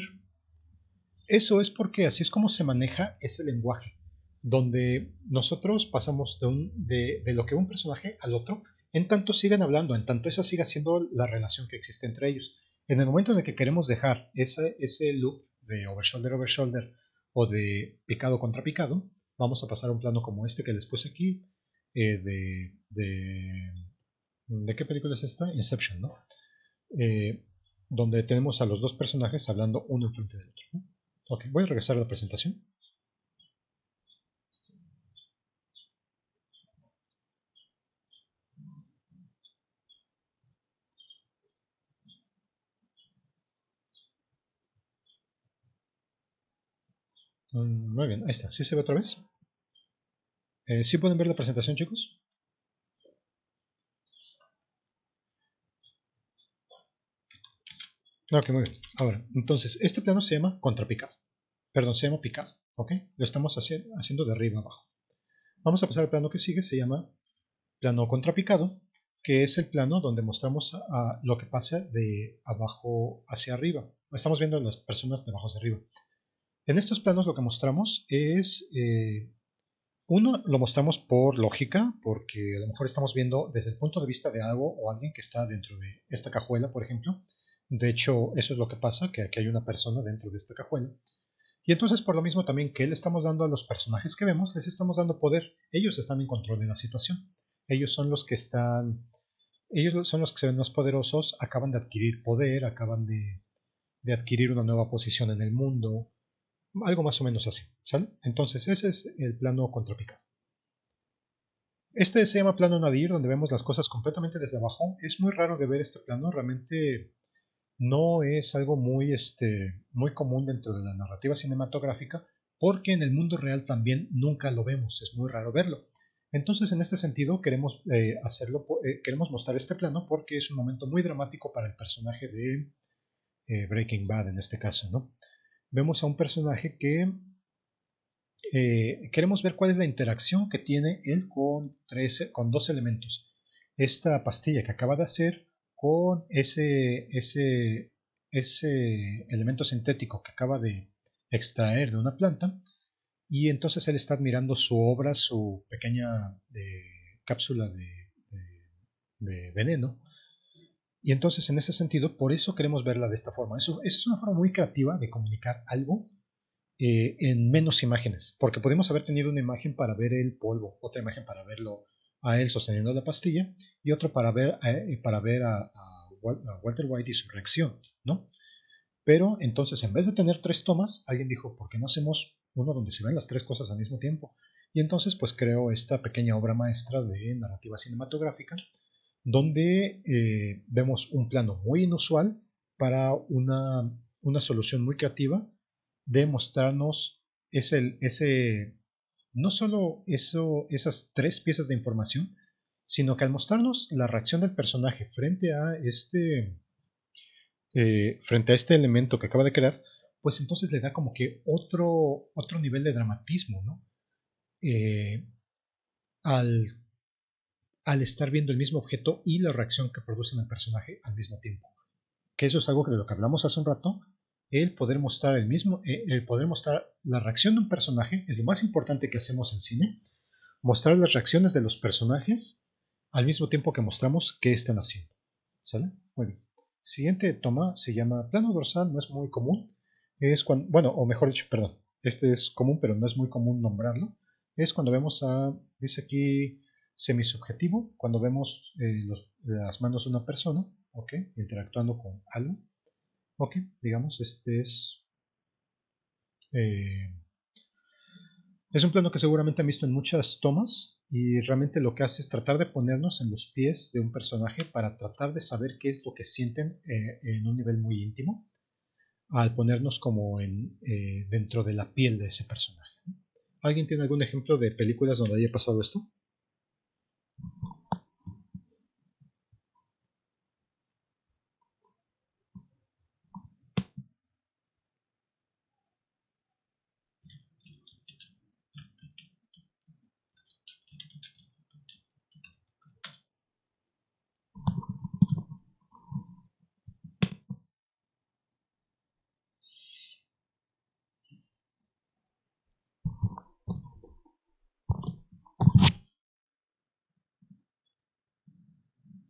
eso es porque así es como se maneja ese lenguaje, donde nosotros pasamos de lo que un personaje al otro, en tanto sigan hablando, en tanto esa siga siendo la relación que existe entre ellos. En el momento en el que queremos dejar ese loop de overshoulder, overshoulder o de picado contra picado, vamos a pasar a un plano como este que les puse aquí, ¿de qué película es esta? Inception, ¿no? Eh, donde tenemos a los dos personajes hablando uno enfrente del otro, ¿no? Ok, voy a regresar a la presentación. Muy bien, ahí está. ¿Sí se ve otra vez? ¿Sí pueden ver la presentación, chicos? Ok, muy bien. Ahora, entonces, este plano se llama contrapicado. Perdón, se llama picado. ¿Ok? Lo estamos haciendo de arriba abajo. Vamos a pasar al plano que sigue, se llama plano contrapicado, que es el plano donde mostramos lo que pasa de abajo hacia arriba. Estamos viendo a las personas de abajo hacia arriba. En estos planos lo que mostramos es uno, lo mostramos por lógica, porque a lo mejor estamos viendo desde el punto de vista de algo o alguien que está dentro de esta cajuela, por ejemplo. De hecho, eso es lo que pasa, que aquí hay una persona dentro de esta cajuela. Y entonces, por lo mismo también que le estamos dando a los personajes que vemos, les estamos dando poder. Ellos están en control de la situación. Ellos son los que están, ellos son los que se ven más poderosos, acaban de adquirir poder, acaban de adquirir una nueva posición en el mundo, algo más o menos así, ¿sale? Entonces, ese es el plano contrapicado. Este se llama plano nadir, donde vemos las cosas completamente desde abajo. Es muy raro de ver este plano, realmente no es algo muy común dentro de la narrativa cinematográfica, porque en el mundo real también nunca lo vemos, es muy raro verlo. Entonces, en este sentido, queremos mostrar este plano porque es un momento muy dramático para el personaje de Breaking Bad en este caso, ¿no? Vemos a un personaje que queremos ver cuál es la interacción que tiene él con dos elementos. Esta pastilla que acaba de hacer con ese elemento sintético que acaba de extraer de una planta. Y entonces él está admirando su obra, su pequeña cápsula de veneno. Y entonces en ese sentido, por eso queremos verla de esta forma. Eso es una forma muy creativa de comunicar algo en menos imágenes, porque podemos haber tenido una imagen para ver el polvo, otra imagen para verlo a él sosteniendo la pastilla y otra para ver a Walter White y su reacción, ¿no? Pero entonces en vez de tener tres tomas, alguien dijo, ¿por qué no hacemos uno donde se ven las tres cosas al mismo tiempo? Y entonces pues creó esta pequeña obra maestra de narrativa cinematográfica donde vemos un plano muy inusual para una solución muy creativa de mostrarnos no solo esas tres piezas de información, sino que al mostrarnos la reacción del personaje frente a este elemento que acaba de crear, pues entonces le da como que otro nivel de dramatismo, ¿no? Eh, al, al estar viendo el mismo objeto y la reacción que produce en el personaje al mismo tiempo. Que eso es algo de lo que hablamos hace un rato. El poder mostrar la reacción de un personaje es lo más importante que hacemos en cine. Mostrar las reacciones de los personajes al mismo tiempo que mostramos qué están haciendo. ¿Sale? Muy bien. Siguiente toma se llama plano dorsal, no es muy común. Es cuando, bueno, o mejor dicho, perdón, este es común, pero no es muy común nombrarlo. Es cuando dice aquí semisubjetivo, cuando vemos las manos de una persona, ¿ok? Interactuando con algo, ¿ok? Digamos, eh, es un plano que seguramente han visto en muchas tomas y realmente lo que hace es tratar de ponernos en los pies de un personaje para tratar de saber qué es lo que sienten en un nivel muy íntimo al ponernos como dentro de la piel de ese personaje. ¿Alguien tiene algún ejemplo de películas donde haya pasado esto?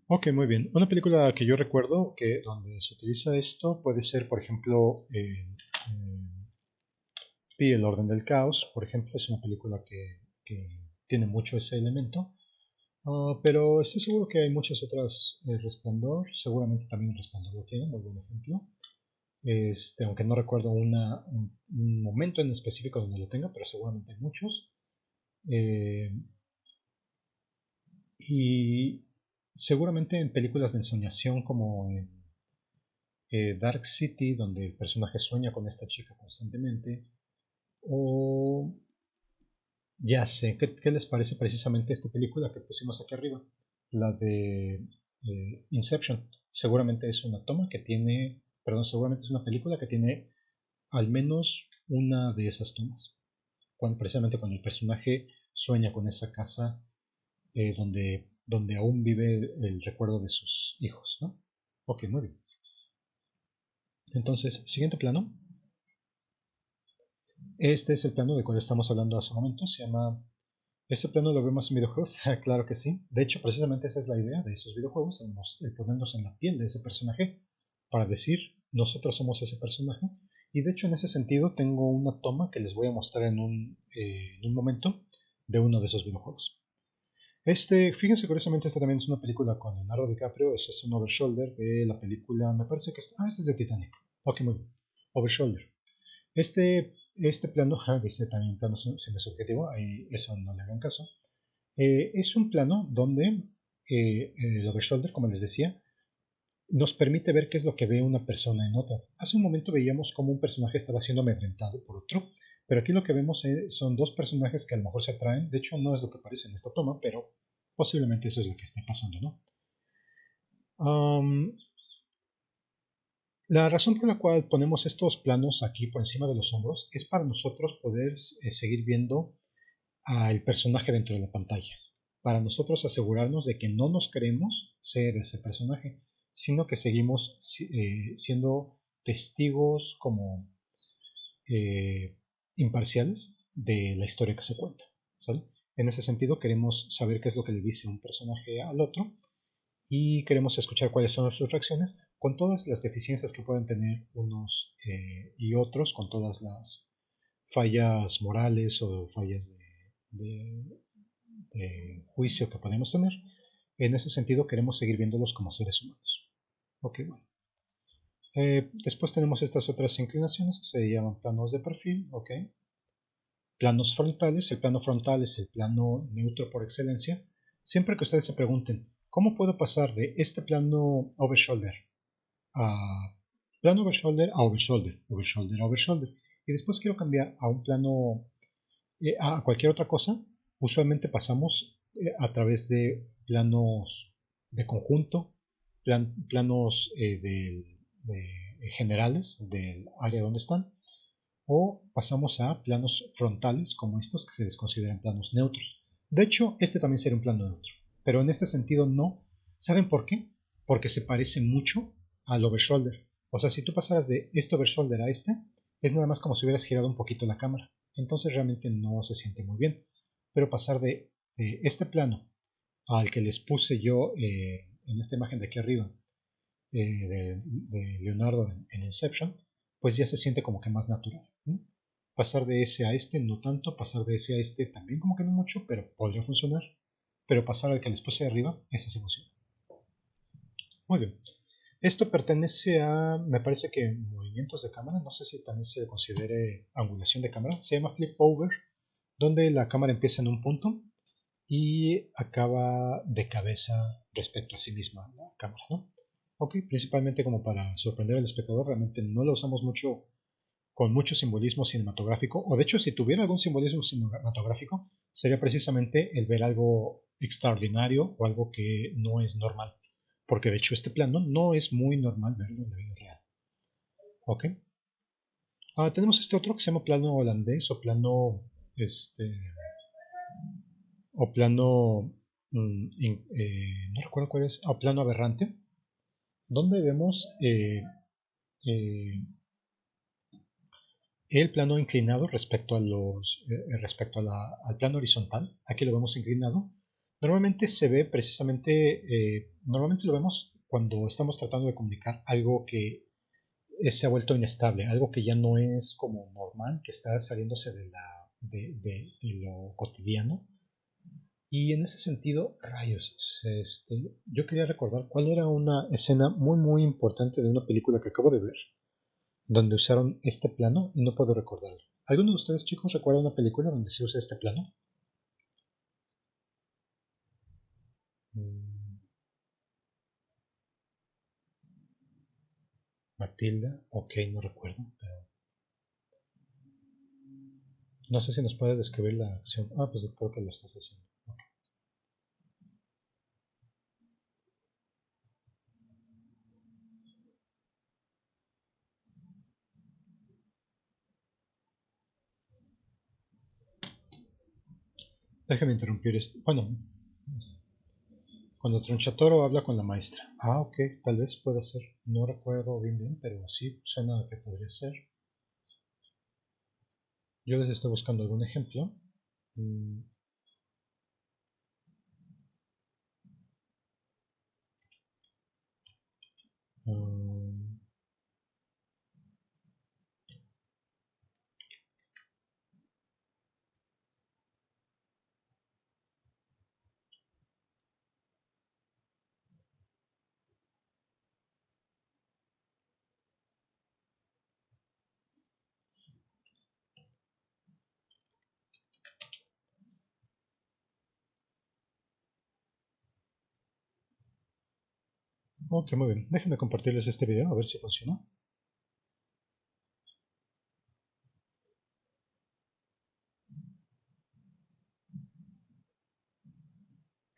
Ok, muy bien. Una película que yo recuerdo que donde se utiliza esto puede ser, por ejemplo, Pi, el orden del caos, por ejemplo, es una película que tiene mucho ese elemento. Pero estoy seguro que hay muchas otras. El Resplandor, seguramente también el Resplandor lo tiene, muy buen ejemplo. Aunque no recuerdo un momento en específico donde lo tenga, pero seguramente hay muchos. Eh, y seguramente en películas de ensoñación como en Dark City, donde el personaje sueña con esta chica constantemente. O ya sé, ¿qué les parece precisamente esta película que pusimos aquí arriba? La de Inception. Seguramente es una toma que tiene, perdón, seguramente es una película que tiene al menos una de esas tomas. Precisamente cuando el personaje sueña con esa casa donde aún vive el recuerdo de sus hijos, ¿no? Ok, muy bien. Entonces, siguiente plano. Este es el plano del cual estamos hablando hace un momento. Este plano lo vemos en videojuegos, claro que sí. De hecho, precisamente esa es la idea de esos videojuegos, el ponernos en la piel de ese personaje para decir, nosotros somos ese personaje. Y de hecho, en ese sentido, tengo una toma que les voy a mostrar en un momento de uno de esos videojuegos. Fíjense, curiosamente, esta también es una película con Leonardo DiCaprio, ese es un overshoulder de la película, me parece que este es de Titanic. Ok, muy bien. Overshoulder. Este plano, dice también plano subjetivo, ahí eso no le hagan caso. Es un plano donde el overshoulder, como les decía, nos permite ver qué es lo que ve una persona en otra. Hace un momento veíamos cómo un personaje estaba siendo amedrentado por otro, pero aquí lo que vemos son dos personajes que a lo mejor se atraen. De hecho, no es lo que aparece en esta toma, pero posiblemente eso es lo que está pasando, ¿no? Am, la razón por la cual ponemos estos planos aquí por encima de los hombros es para nosotros poder seguir viendo al personaje dentro de la pantalla, para nosotros asegurarnos de que no nos queremos ser ese personaje, sino que seguimos siendo testigos como eh, imparciales de la historia que se cuenta. ¿Sale? En ese sentido queremos saber qué es lo que le dice un personaje al otro y queremos escuchar cuáles son sus reacciones con todas las deficiencias que pueden tener unos y otros, con todas las fallas morales o fallas de juicio que podemos tener. En ese sentido queremos seguir viéndolos como seres humanos. Ok, bueno. Después tenemos estas otras inclinaciones que se llaman planos de perfil. Ok. Planos frontales. El plano frontal es el plano neutro por excelencia. Siempre que ustedes se pregunten ¿Cómo puedo pasar de este plano overshoulder a plano overshoulder a overshoulder, overshoulder a overshoulder? Y después quiero cambiar a un plano, a cualquier otra cosa. Usualmente pasamos a través de planos de conjunto, planos generales del área donde están, o pasamos a planos frontales como estos que se les consideran planos neutros. De hecho, este también sería un plano neutro, pero en este sentido no. ¿Saben por qué? Porque se parece mucho al overshoulder. O sea, si tú pasaras de este overshoulder a este, es nada más como si hubieras girado un poquito la cámara. Entonces realmente no se siente muy bien. Pero pasar de este plano al que les puse yo en esta imagen de aquí arriba, de Leonardo en Inception, pues ya se siente como que más natural, ¿no? Pasar de ese a este, no tanto. Pasar de ese a este, también como que no mucho, pero podría funcionar. Pero pasar al que les puse arriba, ese se funciona. Muy bien. Esto pertenece a, me parece que movimientos de cámara, no sé si también se considere angulación de cámara. Se llama flip over, donde la cámara empieza en un punto y acaba de cabeza respecto a sí misma la cámara, ¿no? Ok, principalmente como para sorprender al espectador, realmente no la usamos mucho con mucho simbolismo cinematográfico, o de hecho si tuviera algún simbolismo cinematográfico, sería precisamente el ver algo extraordinario o algo que no es normal, porque de hecho este plano no es muy normal verlo en la vida real. Ok, tenemos este otro que se llama plano holandés o plano, este, o plano, no recuerdo cuál es, o plano aberrante, donde vemos eh, el plano inclinado respecto a al plano horizontal. Aquí lo vemos inclinado. Normalmente se ve precisamente, normalmente lo vemos cuando estamos tratando de comunicar algo que se ha vuelto inestable, algo que ya no es como normal, que está saliéndose de lo cotidiano. Y en ese sentido, rayos, yo quería recordar cuál era una escena muy muy importante de una película que acabo de ver, donde usaron este plano y no puedo recordarlo. ¿Alguno de ustedes, chicos, recuerda una película donde se usa este plano? Mm, Matilda, ok, no recuerdo, pero no sé si nos puedes describir la acción. Pues creo que lo estás haciendo. Okay. Déjame interrumpir esto. Bueno, cuando Tronchatoro habla con la maestra. Ok, tal vez pueda ser. No recuerdo bien bien, pero sí suena que podría ser. Yo les estoy buscando algún ejemplo. Mm, um, ok, muy bien. Déjenme compartirles este video a ver si funciona.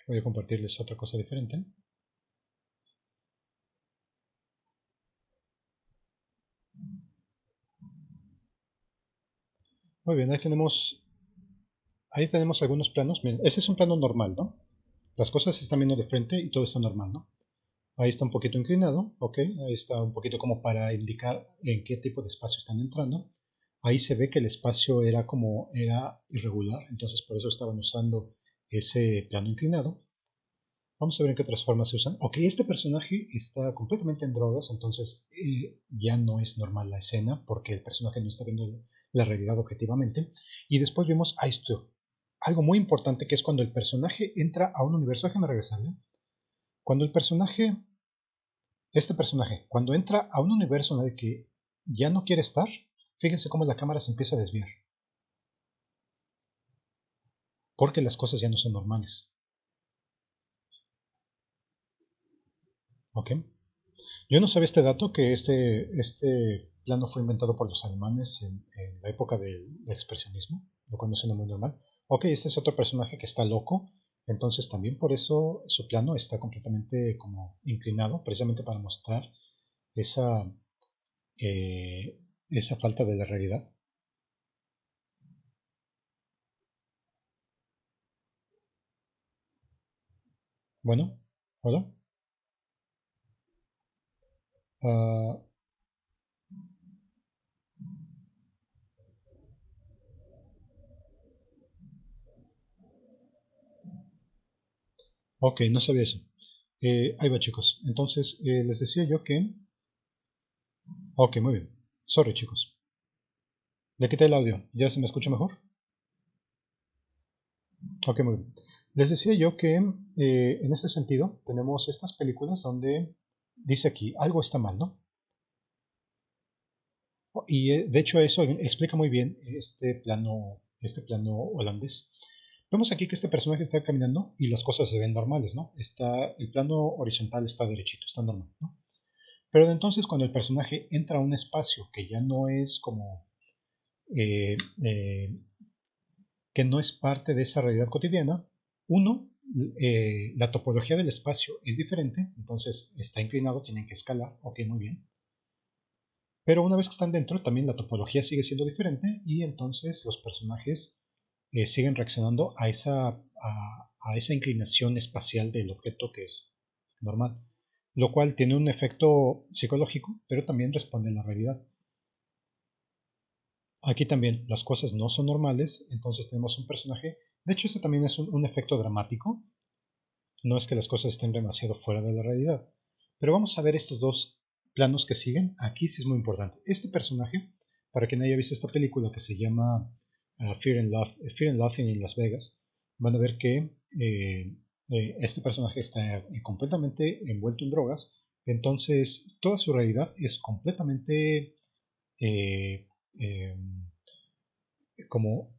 Voy a compartirles otra cosa diferente. Muy bien, ahí tenemos algunos planos. Miren, ese es un plano normal, ¿no? Las cosas se están viendo de frente y todo está normal, ¿no? Ahí está un poquito inclinado, ok. Ahí está un poquito como para indicar en qué tipo de espacio están entrando. Ahí se ve que el espacio era irregular, entonces por eso estaban usando ese plano inclinado. Vamos a ver en qué otras formas se usan. Ok, este personaje está completamente en drogas, entonces ya no es normal la escena porque el personaje no está viendo la realidad objetivamente. Y después vemos a esto, algo muy importante que es cuando el personaje entra a un universo. Déjame regresarle. Cuando este personaje, cuando entra a un universo en el que ya no quiere estar, fíjense cómo la cámara se empieza a desviar, porque las cosas ya no son normales. Ok. Yo no sabía este dato, que este plano fue inventado por los alemanes en la época del expresionismo, lo cual no suena muy normal. Ok, este es otro personaje que está loco, entonces también por eso su plano está completamente como inclinado, precisamente para mostrar esa, esa falta de la realidad. Bueno, hola. Ah, ok, no sabía eso. Ahí va, chicos. Entonces, les decía yo que... Ok, muy bien. Sorry, chicos. Le quité el audio. ¿Ya se me escucha mejor? Ok, muy bien. Les decía yo que en este sentido tenemos estas películas donde dice aquí, algo está mal, ¿no? Y de hecho eso explica muy bien este plano holandés. Vemos aquí que este personaje está caminando y las cosas se ven normales, ¿no? El plano horizontal está derechito, está normal, ¿no? Pero entonces cuando el personaje entra a un espacio que ya no es como, eh, eh, que no es parte de esa realidad cotidiana, uno, la topología del espacio es diferente, entonces está inclinado, tienen que escalar, ok, muy bien. Pero una vez que están dentro, también la topología sigue siendo diferente y entonces los personajes siguen reaccionando a esa inclinación espacial del objeto que es normal, lo cual tiene un efecto psicológico, pero también responde a la realidad. Aquí también las cosas no son normales, entonces tenemos un personaje. De hecho, esto también es un efecto dramático. No es que las cosas estén demasiado fuera de la realidad. Pero vamos a ver estos dos planos que siguen. Aquí sí es muy importante. Este personaje, para quien haya visto esta película que se llama Fear and Loathing in Las Vegas, van a ver que este personaje está completamente envuelto en drogas. Entonces, toda su realidad es completamente eh, eh, como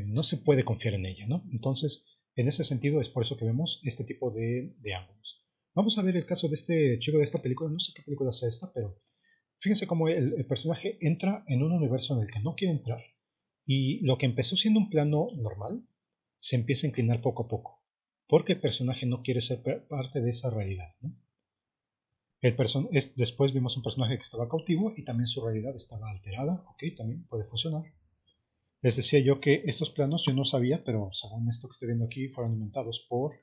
no se puede confiar en ella, ¿no? Entonces, en ese sentido es por eso que vemos este tipo de ángulos. Vamos a ver el caso de este chico de esta película, no sé qué película sea esta, pero fíjense cómo el personaje entra en un universo en el que no quiere entrar y lo que empezó siendo un plano normal se empieza a inclinar poco a poco, porque el personaje no quiere ser parte de esa realidad, ¿no? Después vimos un personaje que estaba cautivo y también su realidad estaba alterada, ok, también puede funcionar. Les decía yo que estos planos yo no sabía, pero según esto que estoy viendo aquí, fueron inventados por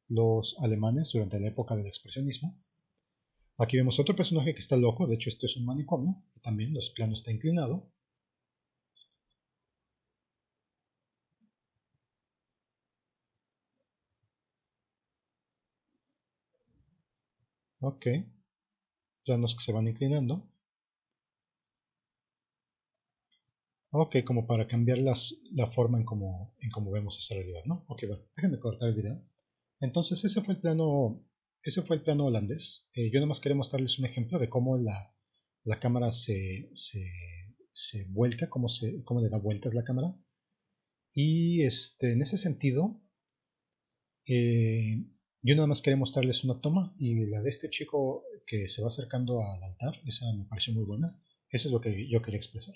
los alemanes durante la época del expresionismo. Aquí vemos otro personaje que está loco, de hecho esto es un manicomio, y también los plano está inclinado. Ok, planos que se van inclinando. Ok, como para cambiar la forma en cómo vemos esa realidad, ¿no? Ok, bueno, déjenme cortar el video. Entonces ese fue el plano holandés. Yo nada más quería mostrarles un ejemplo de cómo la cámara se vuelca, cómo le da vueltas la cámara. Y en ese sentido, eh, yo nada más quería mostrarles una toma y la de este chico que se va acercando al altar, esa me pareció muy buena. Eso es lo que yo quería expresar.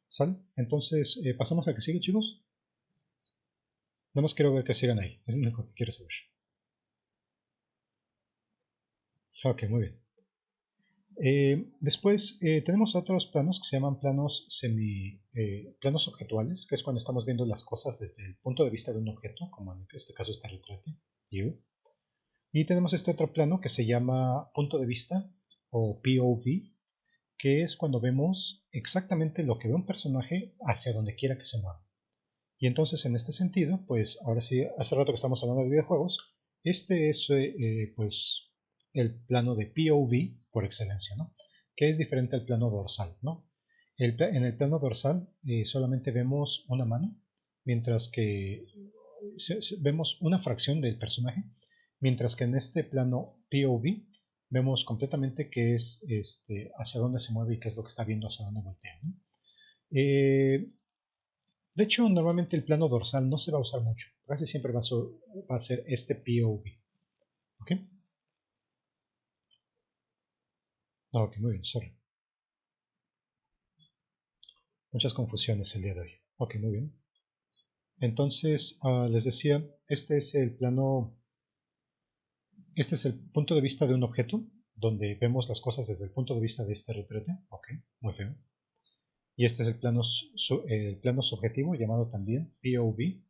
¿Sale? Entonces, pasamos a que sigue, chicos. Nada más quiero ver que sigan ahí. Es lo único que quiero saber. Ok, muy bien. Después tenemos otros planos que se llaman planos objetuales, que es cuando estamos viendo las cosas desde el punto de vista de un objeto, como en este caso este retrato, view. Y tenemos este otro plano que se llama punto de vista o POV, que es cuando vemos exactamente lo que ve un personaje hacia donde quiera que se mueva. Y entonces en este sentido, pues ahora sí, hace rato que estamos hablando de videojuegos, este es pues el plano de POV por excelencia, ¿no? Que es diferente al plano dorsal, ¿no? En el plano dorsal solamente vemos una mano, mientras que vemos una fracción del personaje, mientras que en este plano POV vemos completamente qué es hacia dónde se mueve y qué es lo que está viendo, hacia dónde voltea, ¿no? Eh, de hecho, normalmente el plano dorsal no se va a usar mucho. Casi siempre va a ser este POV. ¿Ok? Ok, muy bien, sorry. Muchas confusiones el día de hoy. Ok, muy bien. Entonces, les decía, este es el punto de vista de un objeto, donde vemos las cosas desde el punto de vista de este retrete. Ok, muy feo. Y este es el plano subjetivo, llamado también POV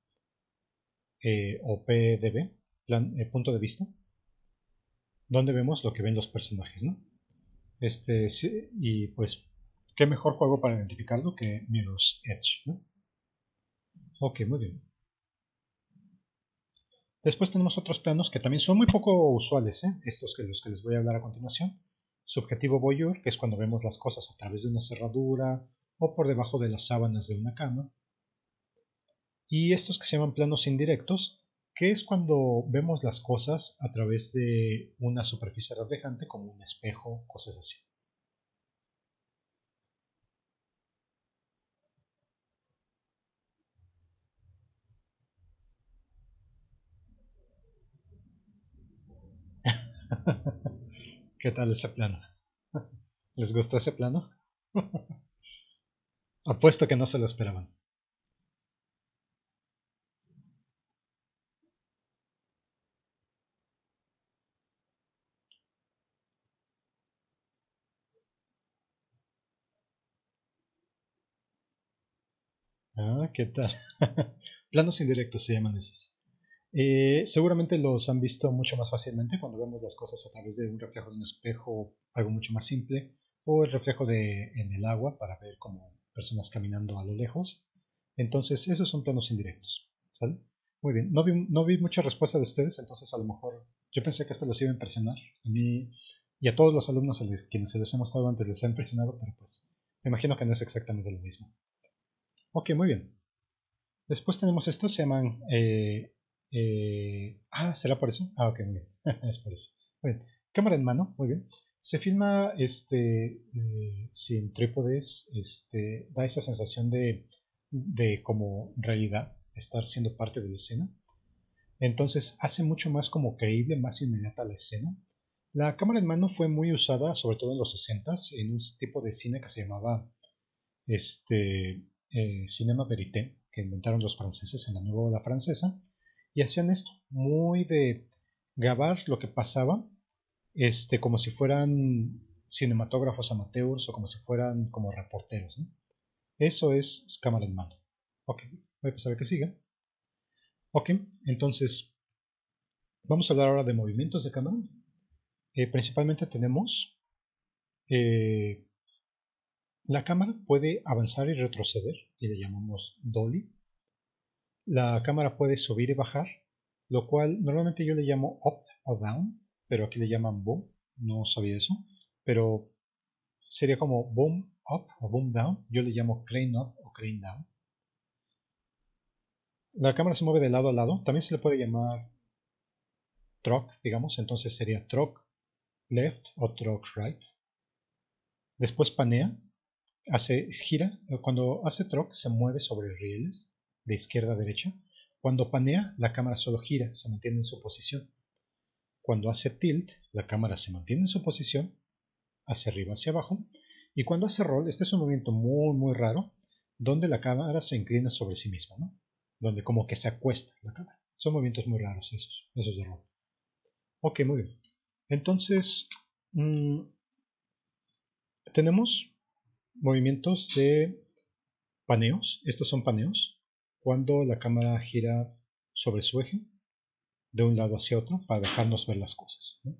o PDB, punto de vista, donde vemos lo que ven los personajes, ¿no? Y pues, ¿qué mejor juego para identificarlo que Mirror's Edge, ¿no? Ok, muy bien. Después tenemos otros planos que también son muy poco usuales, ¿eh? Estos que los que les voy a hablar a continuación. Subjetivo voyeur, que es cuando vemos las cosas a través de una cerradura o por debajo de las sábanas de una cama. Y estos que se llaman planos indirectos, que es cuando vemos las cosas a través de una superficie reflejante como un espejo, cosas así. ¿Qué tal ese plano? ¿Les gustó ese plano? Apuesto que no se lo esperaban. Ah, ¿qué tal? Planos indirectos se llaman esos. Seguramente los han visto mucho más fácilmente cuando vemos las cosas a través de un reflejo de un espejo, algo mucho más simple, o el reflejo en el agua para ver como personas caminando a lo lejos. Entonces, esos son planos indirectos. ¿Sale? Muy bien. No vi mucha respuesta de ustedes, entonces a lo mejor yo pensé que esto los iba a impresionar. A mí y a todos los alumnos quienes se los he mostrado antes les ha impresionado, pero pues me imagino que no es exactamente lo mismo. Ok, muy bien. Después tenemos estos, se llaman... ¿será por eso? Ok, muy bien. Es por eso. Muy bien. Cámara en mano, muy bien. Se filma sin trípodes, da esa sensación de como realidad, estar siendo parte de la escena. Entonces hace mucho más como creíble, más inmediata la escena. La cámara en mano fue muy usada, sobre todo en los 60s, en un tipo de cine que se llamaba Cinema Verité, que inventaron los franceses en la Nueva Ola Francesa, y hacían esto, muy de grabar lo que pasaba, como si fueran cinematógrafos amateurs o como si fueran como reporteros, ¿no? Eso es cámara en mano. Ok, voy a pasar a que siga. Ok, entonces vamos a hablar ahora de movimientos de cámara. Principalmente tenemos eh, la cámara puede avanzar y retroceder, y le llamamos dolly. La cámara puede subir y bajar, lo cual normalmente yo le llamo up o down, pero aquí le llaman boom, no sabía eso, pero sería como boom up o boom down, yo le llamo crane up o crane down. La cámara se mueve de lado a lado, también se le puede llamar truck, digamos, entonces sería truck left o truck right. Después panea, gira, cuando hace truck se mueve sobre rieles de izquierda a derecha. Cuando panea, la cámara solo gira, se mantiene en su posición. Cuando hace tilt, la cámara se mantiene en su posición, hacia arriba, hacia abajo. Y cuando hace roll, este es un movimiento muy, muy raro, donde la cámara se inclina sobre sí misma, ¿no? Donde como que se acuesta la cámara. Son movimientos muy raros esos de roll. Ok, muy bien. Entonces, mmm, tenemos movimientos de paneos. Estos son paneos. Cuando la cámara gira sobre su eje, de un lado hacia otro, para dejarnos ver las cosas, ¿no?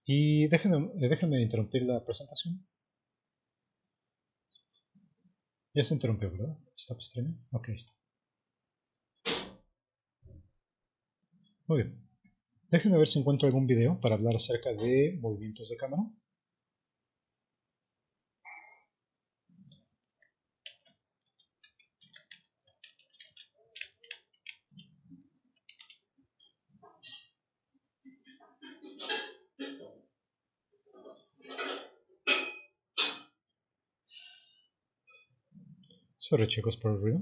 Y déjenme interrumpir la presentación. Ya se interrumpió, ¿verdad? ¿Stop streaming? Ok, está. Muy bien. Déjenme ver si encuentro algún video para hablar acerca de movimientos de cámara. Sorry chicos por el ruido.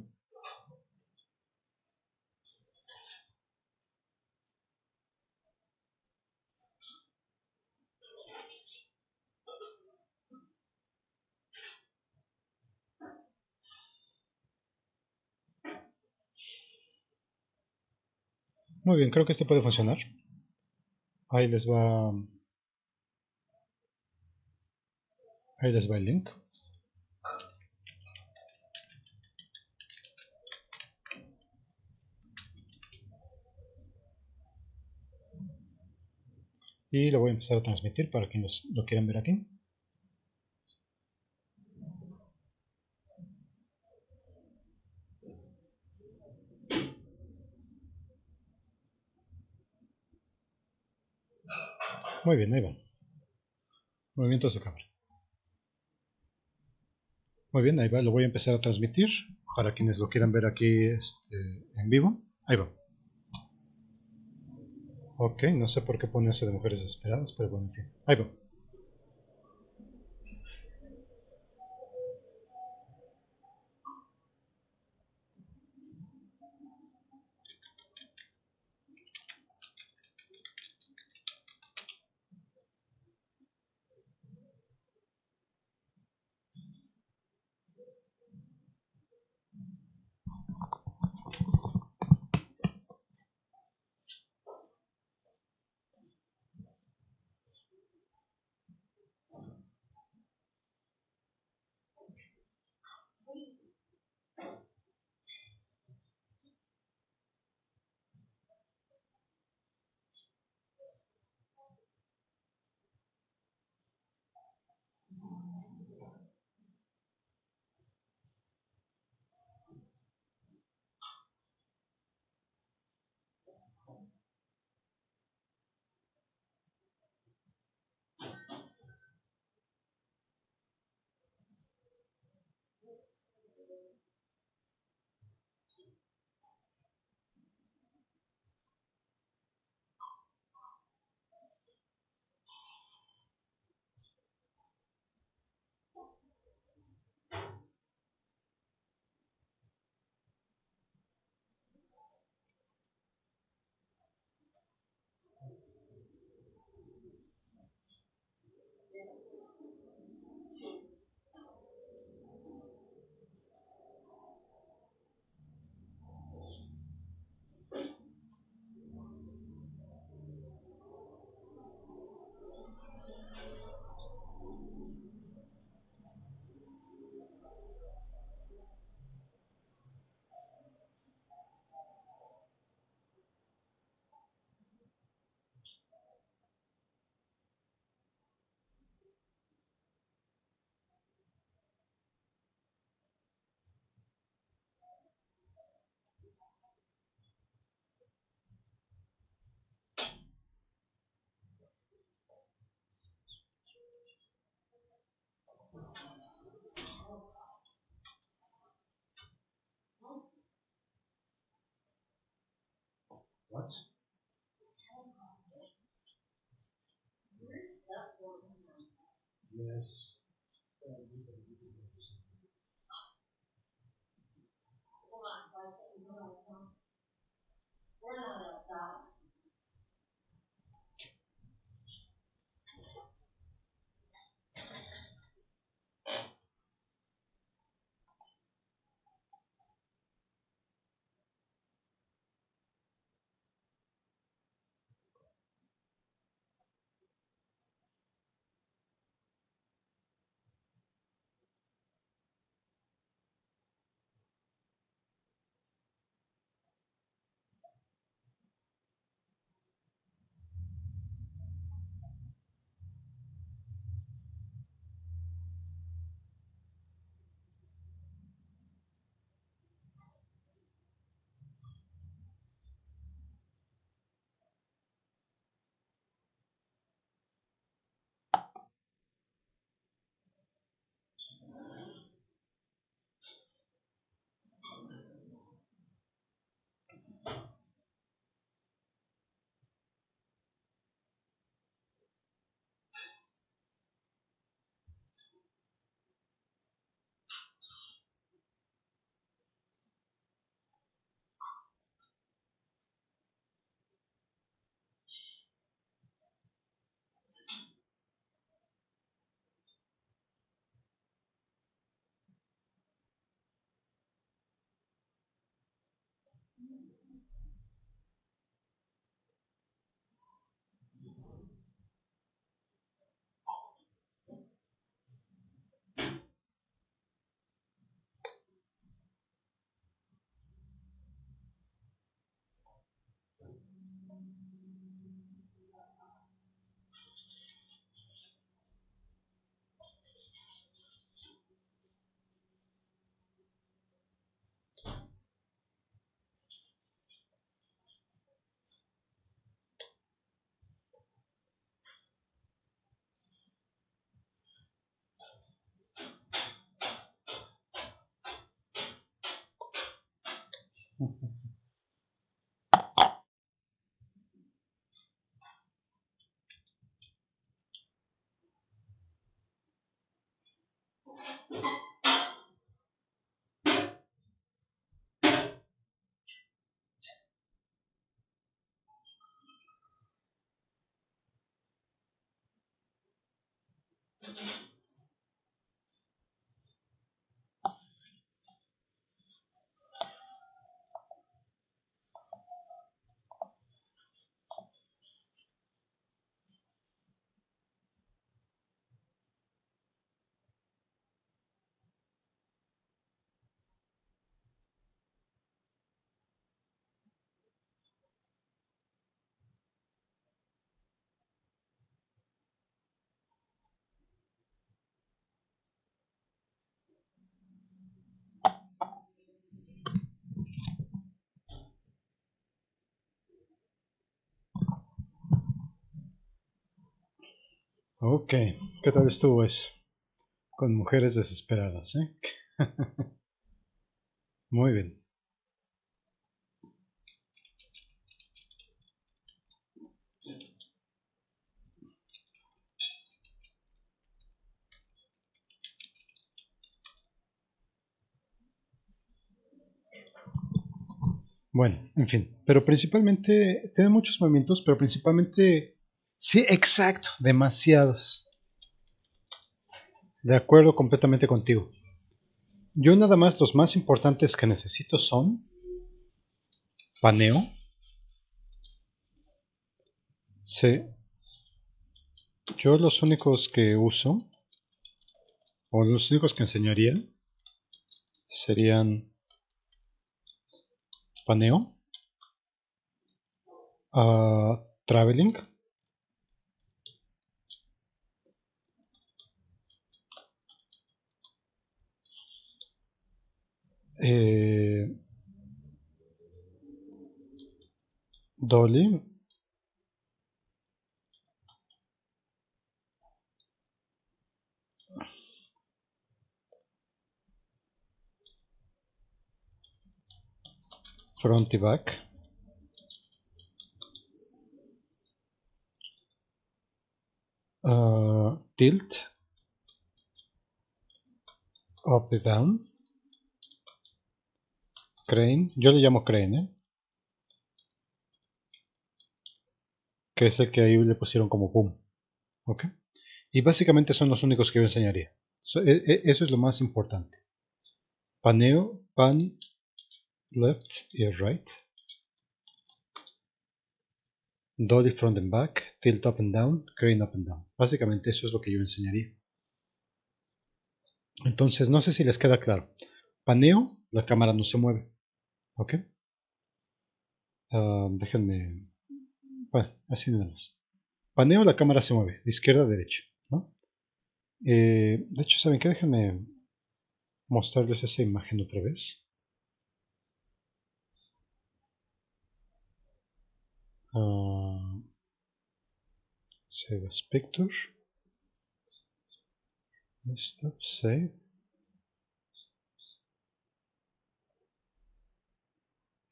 Muy bien, creo que este puede funcionar. Ahí les va, ahí les va el link. Y lo voy a empezar a transmitir para quienes lo quieran ver aquí. Muy bien, ahí va. Movimientos de cámara. Muy bien, ahí va. Lo voy a empezar a transmitir para quienes lo quieran ver aquí en vivo. Ahí va. Ok, no sé por qué pone eso de mujeres desesperadas, pero bueno, en fin. Ahí va. What? Yes. Ok, ¿qué tal estuvo eso? Con mujeres desesperadas, ¿eh? Muy bien. Bueno, en fin, pero principalmente tiene muchos movimientos, pero principalmente, sí, exacto, demasiados. De acuerdo completamente contigo. Yo nada más los más importantes que necesito son paneo. Sí, yo los únicos que uso, o los únicos que enseñaría, serían paneo, traveling, eh, dolly, front y back, tilt, up y down, crane, yo le llamo crane, que es el que ahí le pusieron como boom, ¿ok? Y básicamente son los únicos que yo enseñaría. Eso es lo más importante. Paneo, pan, left y right. Dolly front and back, tilt up and down, crane up and down. Básicamente eso es lo que yo enseñaría. Entonces, no sé si les queda claro. Paneo, la cámara no se mueve. ¿Ok? Déjenme... Bueno, así nada más. Paneo, la cámara se mueve, de izquierda a derecha. ¿No? De hecho, ¿saben qué? Déjenme mostrarles esa imagen otra vez. Save as picture. Stop, save.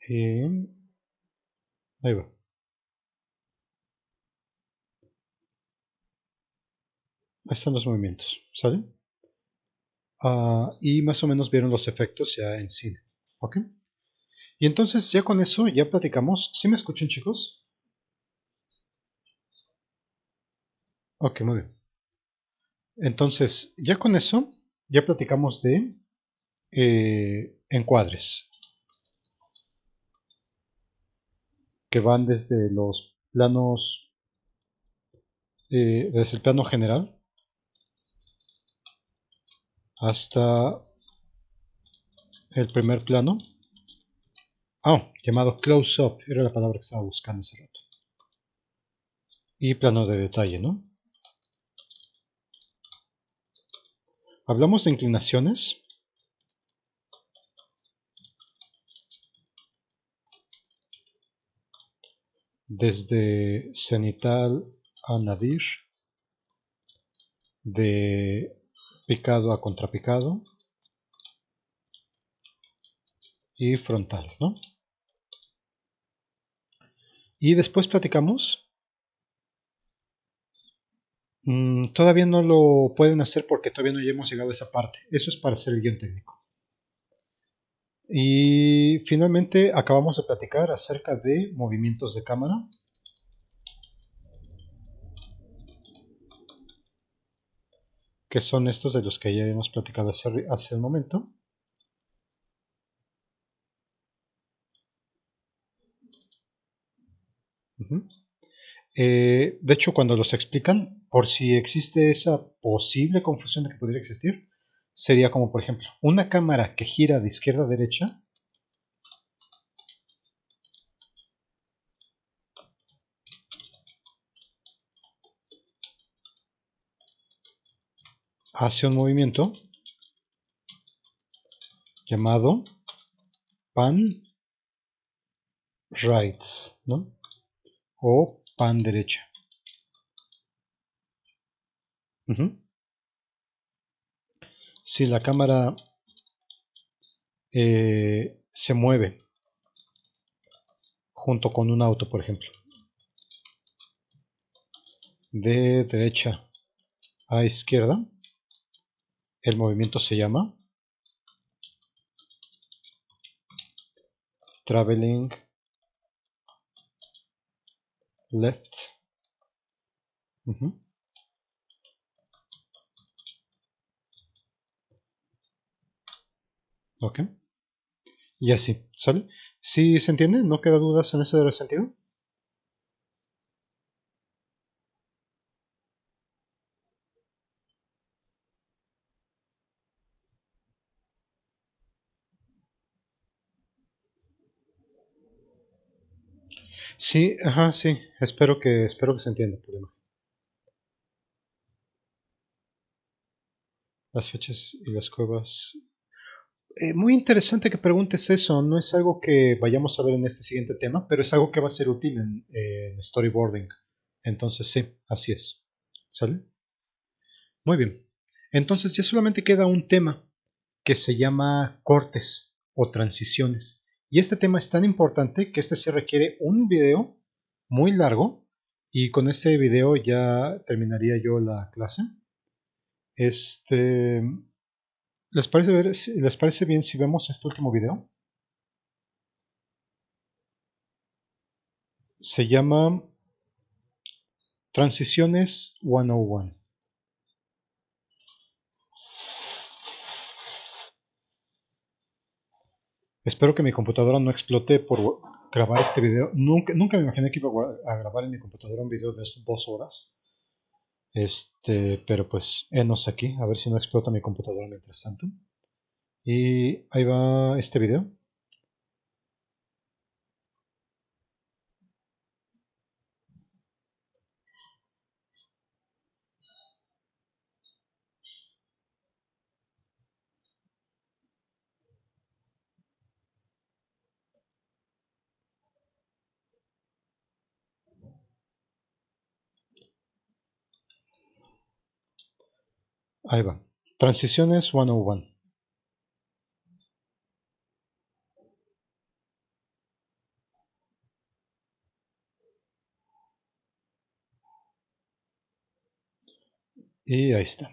Y ahí va. Ahí están los movimientos. ¿Sale? Y más o menos vieron los efectos ya en cine. ¿Ok? Y entonces ya con eso ya platicamos. ¿Sí me escuchan, chicos? Ok, muy bien. Entonces, ya con eso ya platicamos de encuadres, que van desde los planos, desde el plano general hasta el primer plano. Llamado close-up, era la palabra que estaba buscando hace rato. Y plano de detalle, ¿no? Hablamos de inclinaciones. Desde cenital a nadir, de picado a contrapicado y frontal, ¿no? Y después platicamos. Todavía no lo pueden hacer porque todavía no hemos llegado a esa parte. Eso es para hacer el guión técnico. Y finalmente acabamos de platicar acerca de movimientos de cámara, que son estos de los que ya hemos platicado hace un momento. Ujú. De hecho, cuando los explican, por si existe esa posible confusión de que podría existir, sería como, por ejemplo, una cámara que gira de izquierda a derecha hace un movimiento llamado pan right, ¿no? O pan derecha. Ujú. Si la cámara se mueve junto con un auto, por ejemplo, de derecha a izquierda, el movimiento se llama traveling left. Ujú. Ok. Y así, ¿sale? ¿Sí se entiende? ¿No queda dudas en ese sentido? Sí, ajá, sí. Espero que se entienda, por demás. Las fechas y las cuevas. Muy interesante que preguntes eso. No es algo que vayamos a ver en este siguiente tema, pero es algo que va a ser útil en storyboarding. Entonces sí, así es. ¿Sale? Muy bien. Entonces ya solamente queda un tema que se llama cortes o transiciones. Y este tema es tan importante que este sí requiere un video muy largo y con ese video ya terminaría yo la clase. Este, ¿les parece bien si vemos este último video? Se llama Transiciones 101. Espero que mi computadora no explote por grabar este video. Nunca me imaginé que iba a grabar en mi computadora un video de 2 horas. Pero pues, enos aquí, a ver si no explota mi computadora mientras tanto. Y ahí va este video. Ahí va. Transiciones 101. Y ahí está.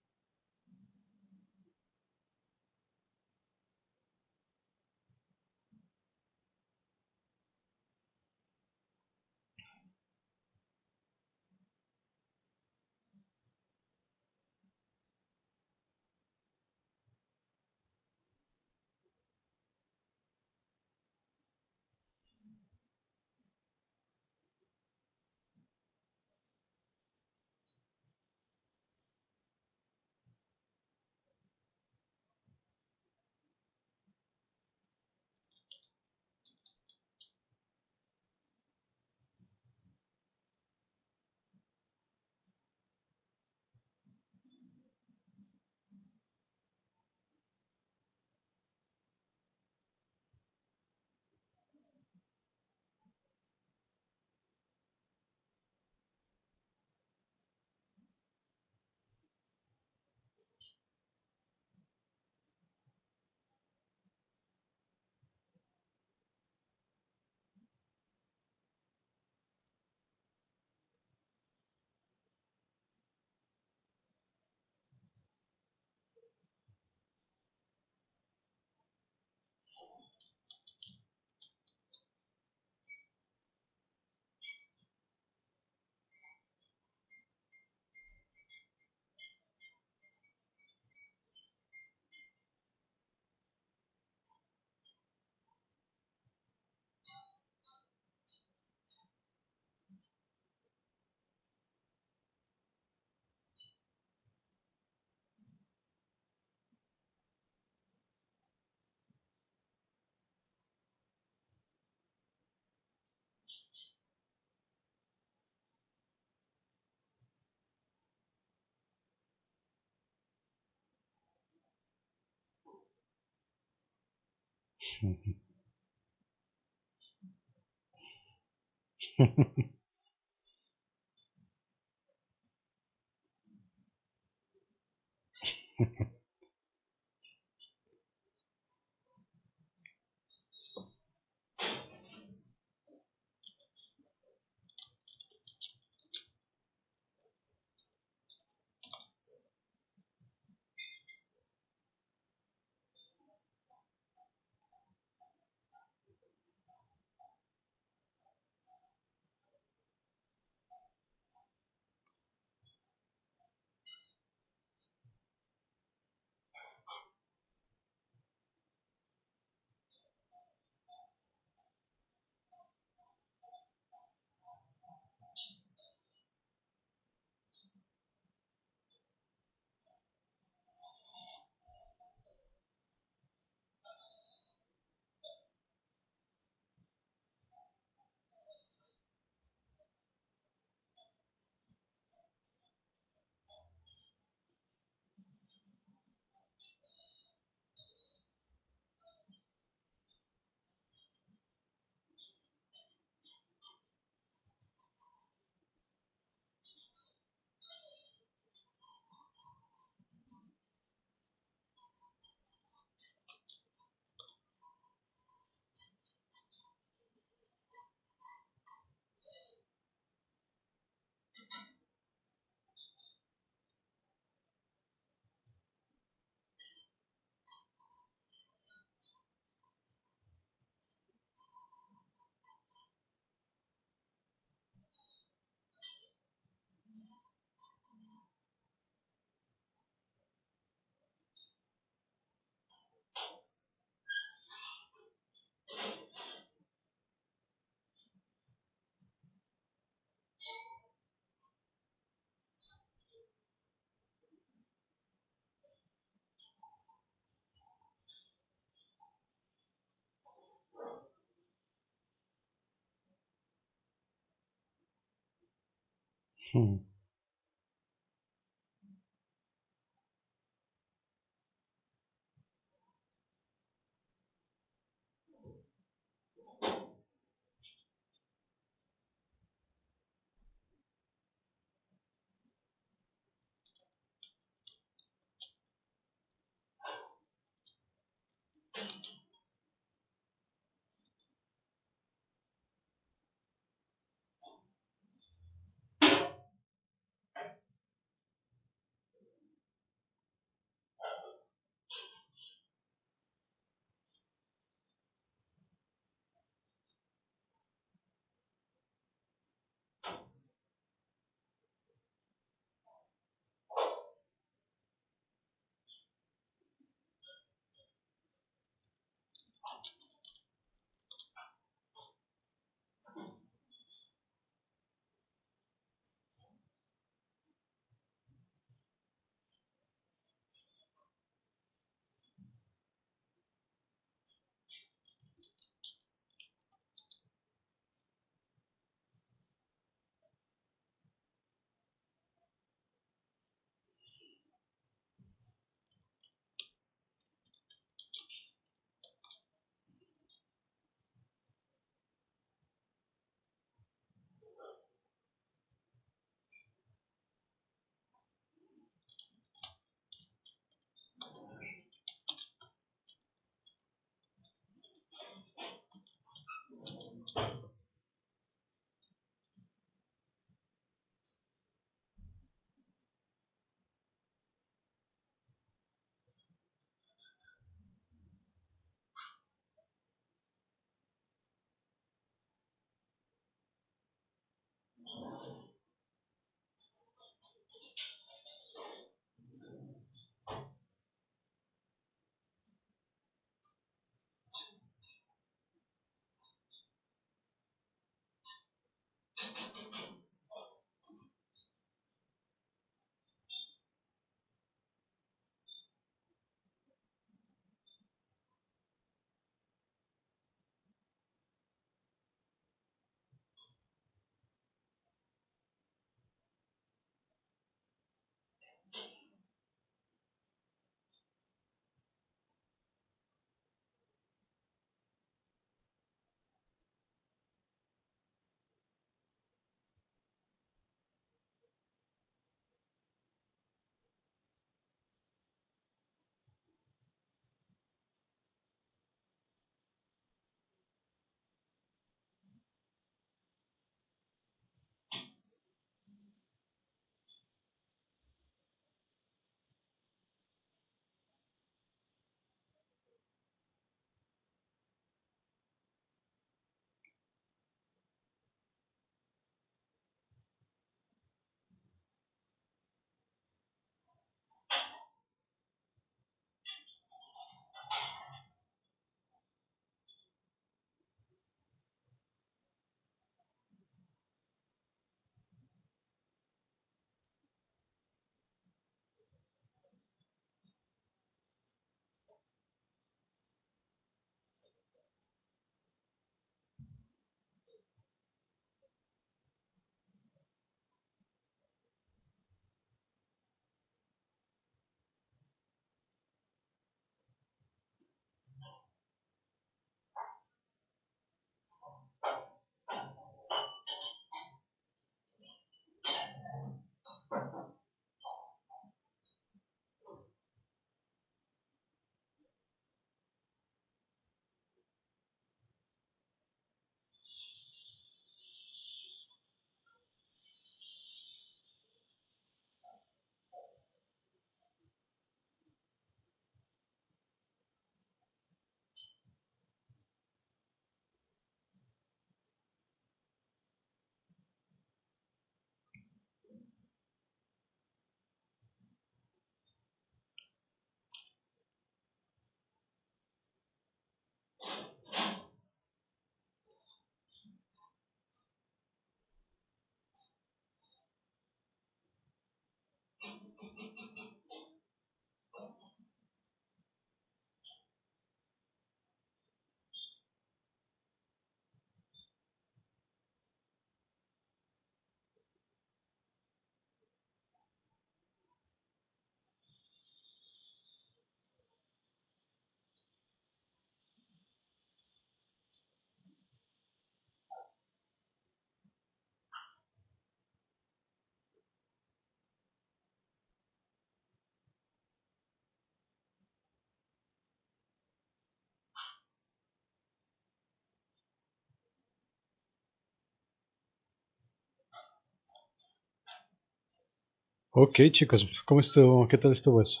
Ok, chicos, ¿cómo estuvo? ¿Qué tal estuvo eso?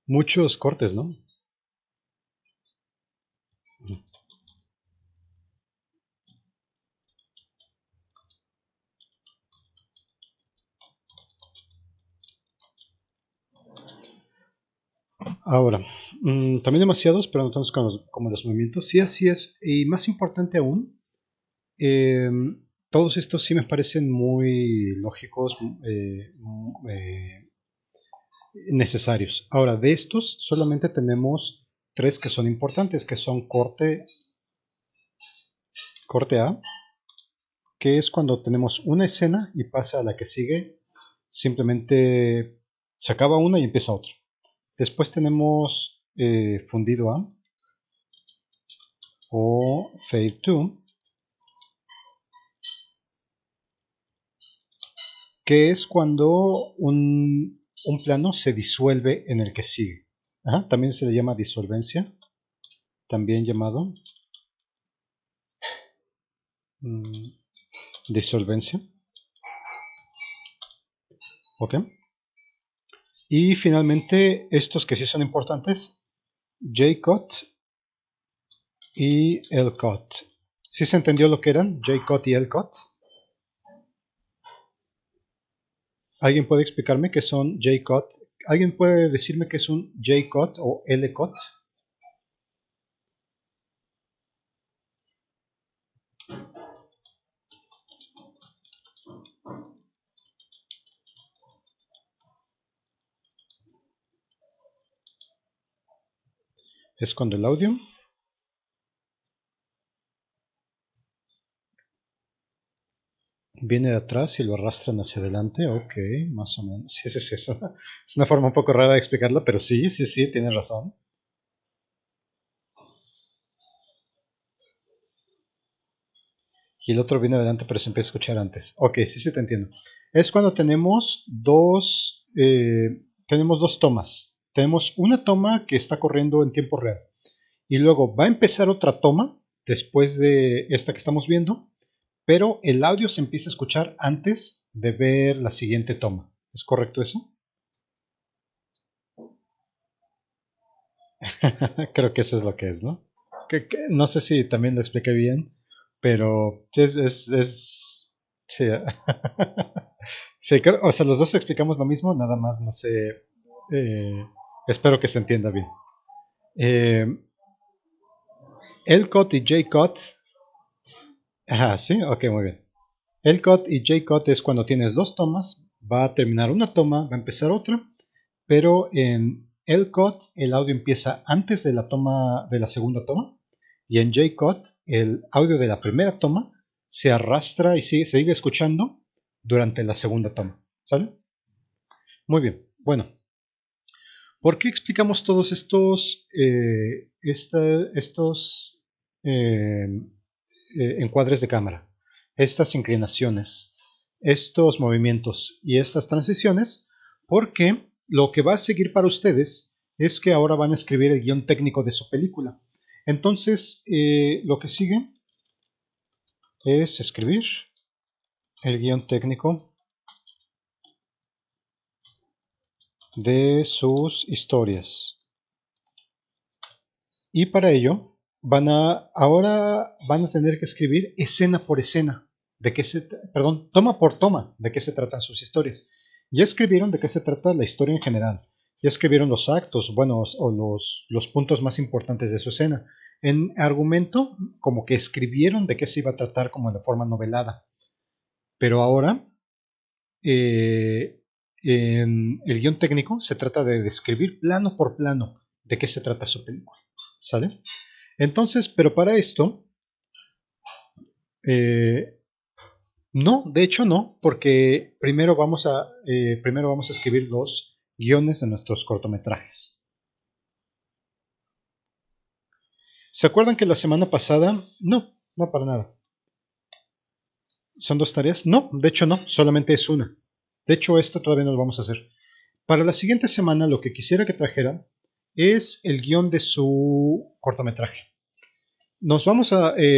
Muchos cortes, ¿no? Ahora, también demasiados, pero no tantos como los movimientos. Sí, así es. Y más importante aún, todos estos sí me parecen muy lógicos, necesarios. Ahora, de estos solamente tenemos tres que son importantes, que son corte A, que es cuando tenemos una escena y pasa a la que sigue, simplemente se acaba una y empieza otra. Después tenemos fundido A o fade to, que es cuando un plano se disuelve en el que sigue. Ajá, también se le llama disolvencia, también llamado mm, disolvencia. ¿Ok? Y finalmente, estos que sí son importantes, J-cut y L-cut. ¿Sí se entendió lo que eran J-cut y L-cut? ¿Alguien puede explicarme qué son J-cut? ¿Alguien puede decirme qué es un J-cut o L-cut? Es cuando el audio viene de atrás y lo arrastran hacia adelante. Ok, más o menos. Sí, sí, sí. Es una forma un poco rara de explicarlo, pero sí, sí, sí, tienes razón. Y el otro viene adelante, pero se empieza a escuchar antes. Ok, sí, sí, te entiendo. Es cuando tenemos dos tomas. Tenemos una toma que está corriendo en tiempo real. Y luego va a empezar otra toma después de esta que estamos viendo, pero el audio se empieza a escuchar antes de ver la siguiente toma. ¿Es correcto eso? Creo que eso es lo que es, ¿no? No sé si también lo expliqué bien, pero sí, sí, sí, o sea, los dos explicamos lo mismo, nada más, no sé, espero que se entienda bien. Eh, L-cut y J-cut, ajá, sí, ok, muy bien. L-cut y J-cut es cuando tienes dos tomas, va a terminar una toma, va a empezar otra, pero en L-cut el audio empieza antes de la toma de la segunda toma y en J-cut el audio de la primera toma se arrastra y sigue escuchando durante la segunda toma. ¿Sale? Muy bien. Bueno, ¿por qué explicamos todos estos eh, encuadres de cámara? Estas inclinaciones, estos movimientos y estas transiciones, porque lo que va a seguir para ustedes es que ahora van a escribir el guión técnico de su película. Entonces, lo que sigue es escribir el guión técnico de sus historias. Y para ello, ahora van a tener que escribir escena por escena, perdón, toma por toma, de qué se tratan sus historias. Ya escribieron de qué se trata la historia en general. Ya escribieron los actos, bueno, o los puntos más importantes de su escena. En argumento, como que escribieron de qué se iba a tratar como de forma novelada. Pero ahora, en el guión técnico, se trata de describir plano por plano de qué se trata su película. ¿Sale? Entonces, pero para esto, eh, no, de hecho no, porque primero vamos a escribir los guiones de nuestros cortometrajes. ¿Se acuerdan que la semana pasada? No, no para nada. ¿Son dos tareas? No, de hecho no, solamente es una. De hecho, esto todavía no lo vamos a hacer. Para la siguiente semana lo que quisiera que trajeran es el guión de su cortometraje. Nos vamos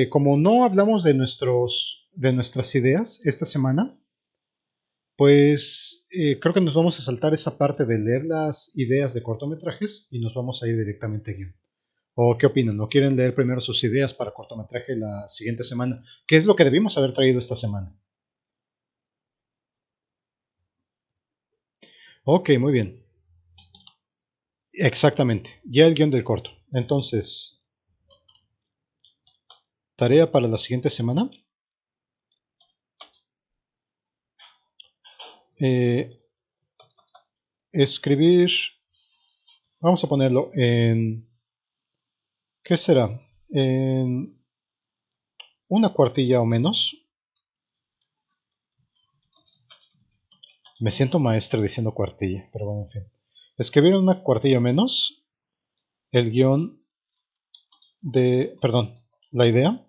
como no hablamos de nuestras ideas esta semana, Pues creo que nos vamos a saltar esa parte de leer las ideas de cortometrajes y nos vamos a ir directamente a guión. ¿O qué opinan? ¿No quieren leer primero sus ideas para cortometraje la siguiente semana? ¿Qué es lo que debimos haber traído esta semana? Ok, muy bien. Exactamente. Ya el guión del corto. Entonces, tarea para la siguiente semana. Eh, escribir, vamos a ponerlo en, ¿qué será? En una cuartilla o menos. Me siento maestro diciendo cuartilla, pero bueno, en fin. Escribir en una cuartilla o menos el guión perdón, la idea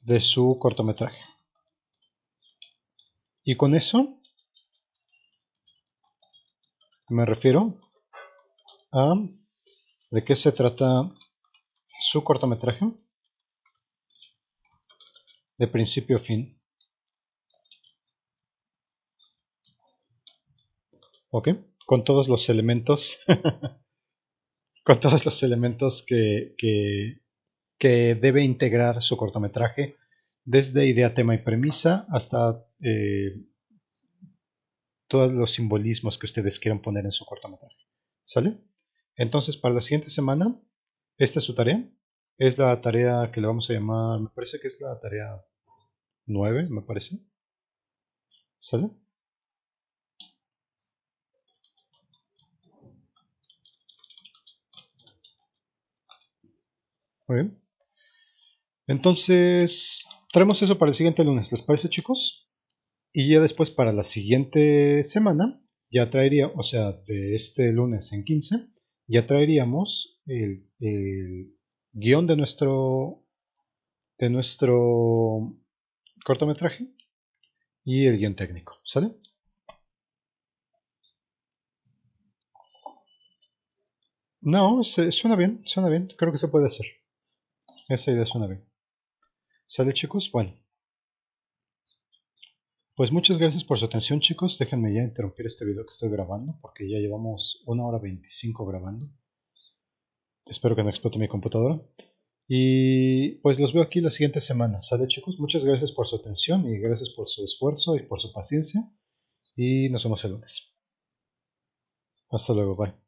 de su cortometraje. Y con eso me refiero a de qué se trata su cortometraje de principio a fin. ¿Ok? Con todos los elementos, con todos los elementos que debe integrar su cortometraje, desde idea, tema y premisa hasta todos los simbolismos que ustedes quieran poner en su cortometraje. ¿Sale? Entonces, para la siguiente semana, esta es su tarea. Es la tarea que le vamos a llamar, me parece que es la tarea 9, me parece. ¿Sale? Muy bien. Entonces, traemos eso para el siguiente lunes, ¿les parece, chicos? Y ya después para la siguiente semana, ya traería, o sea, de este lunes en 15, ya traeríamos el guión de nuestro cortometraje y el guión técnico, ¿sale? No, suena bien, creo que se puede hacer. Esa idea suena bien. ¿Sale, chicos? Bueno, pues muchas gracias por su atención, chicos. Déjenme ya interrumpir este video que estoy grabando porque ya llevamos 1 hora 25 grabando. Espero que no explote mi computadora. Y pues los veo aquí la siguiente semana. ¿Sale, chicos? Muchas gracias por su atención y gracias por su esfuerzo y por su paciencia. Y nos vemos el lunes. Hasta luego, bye.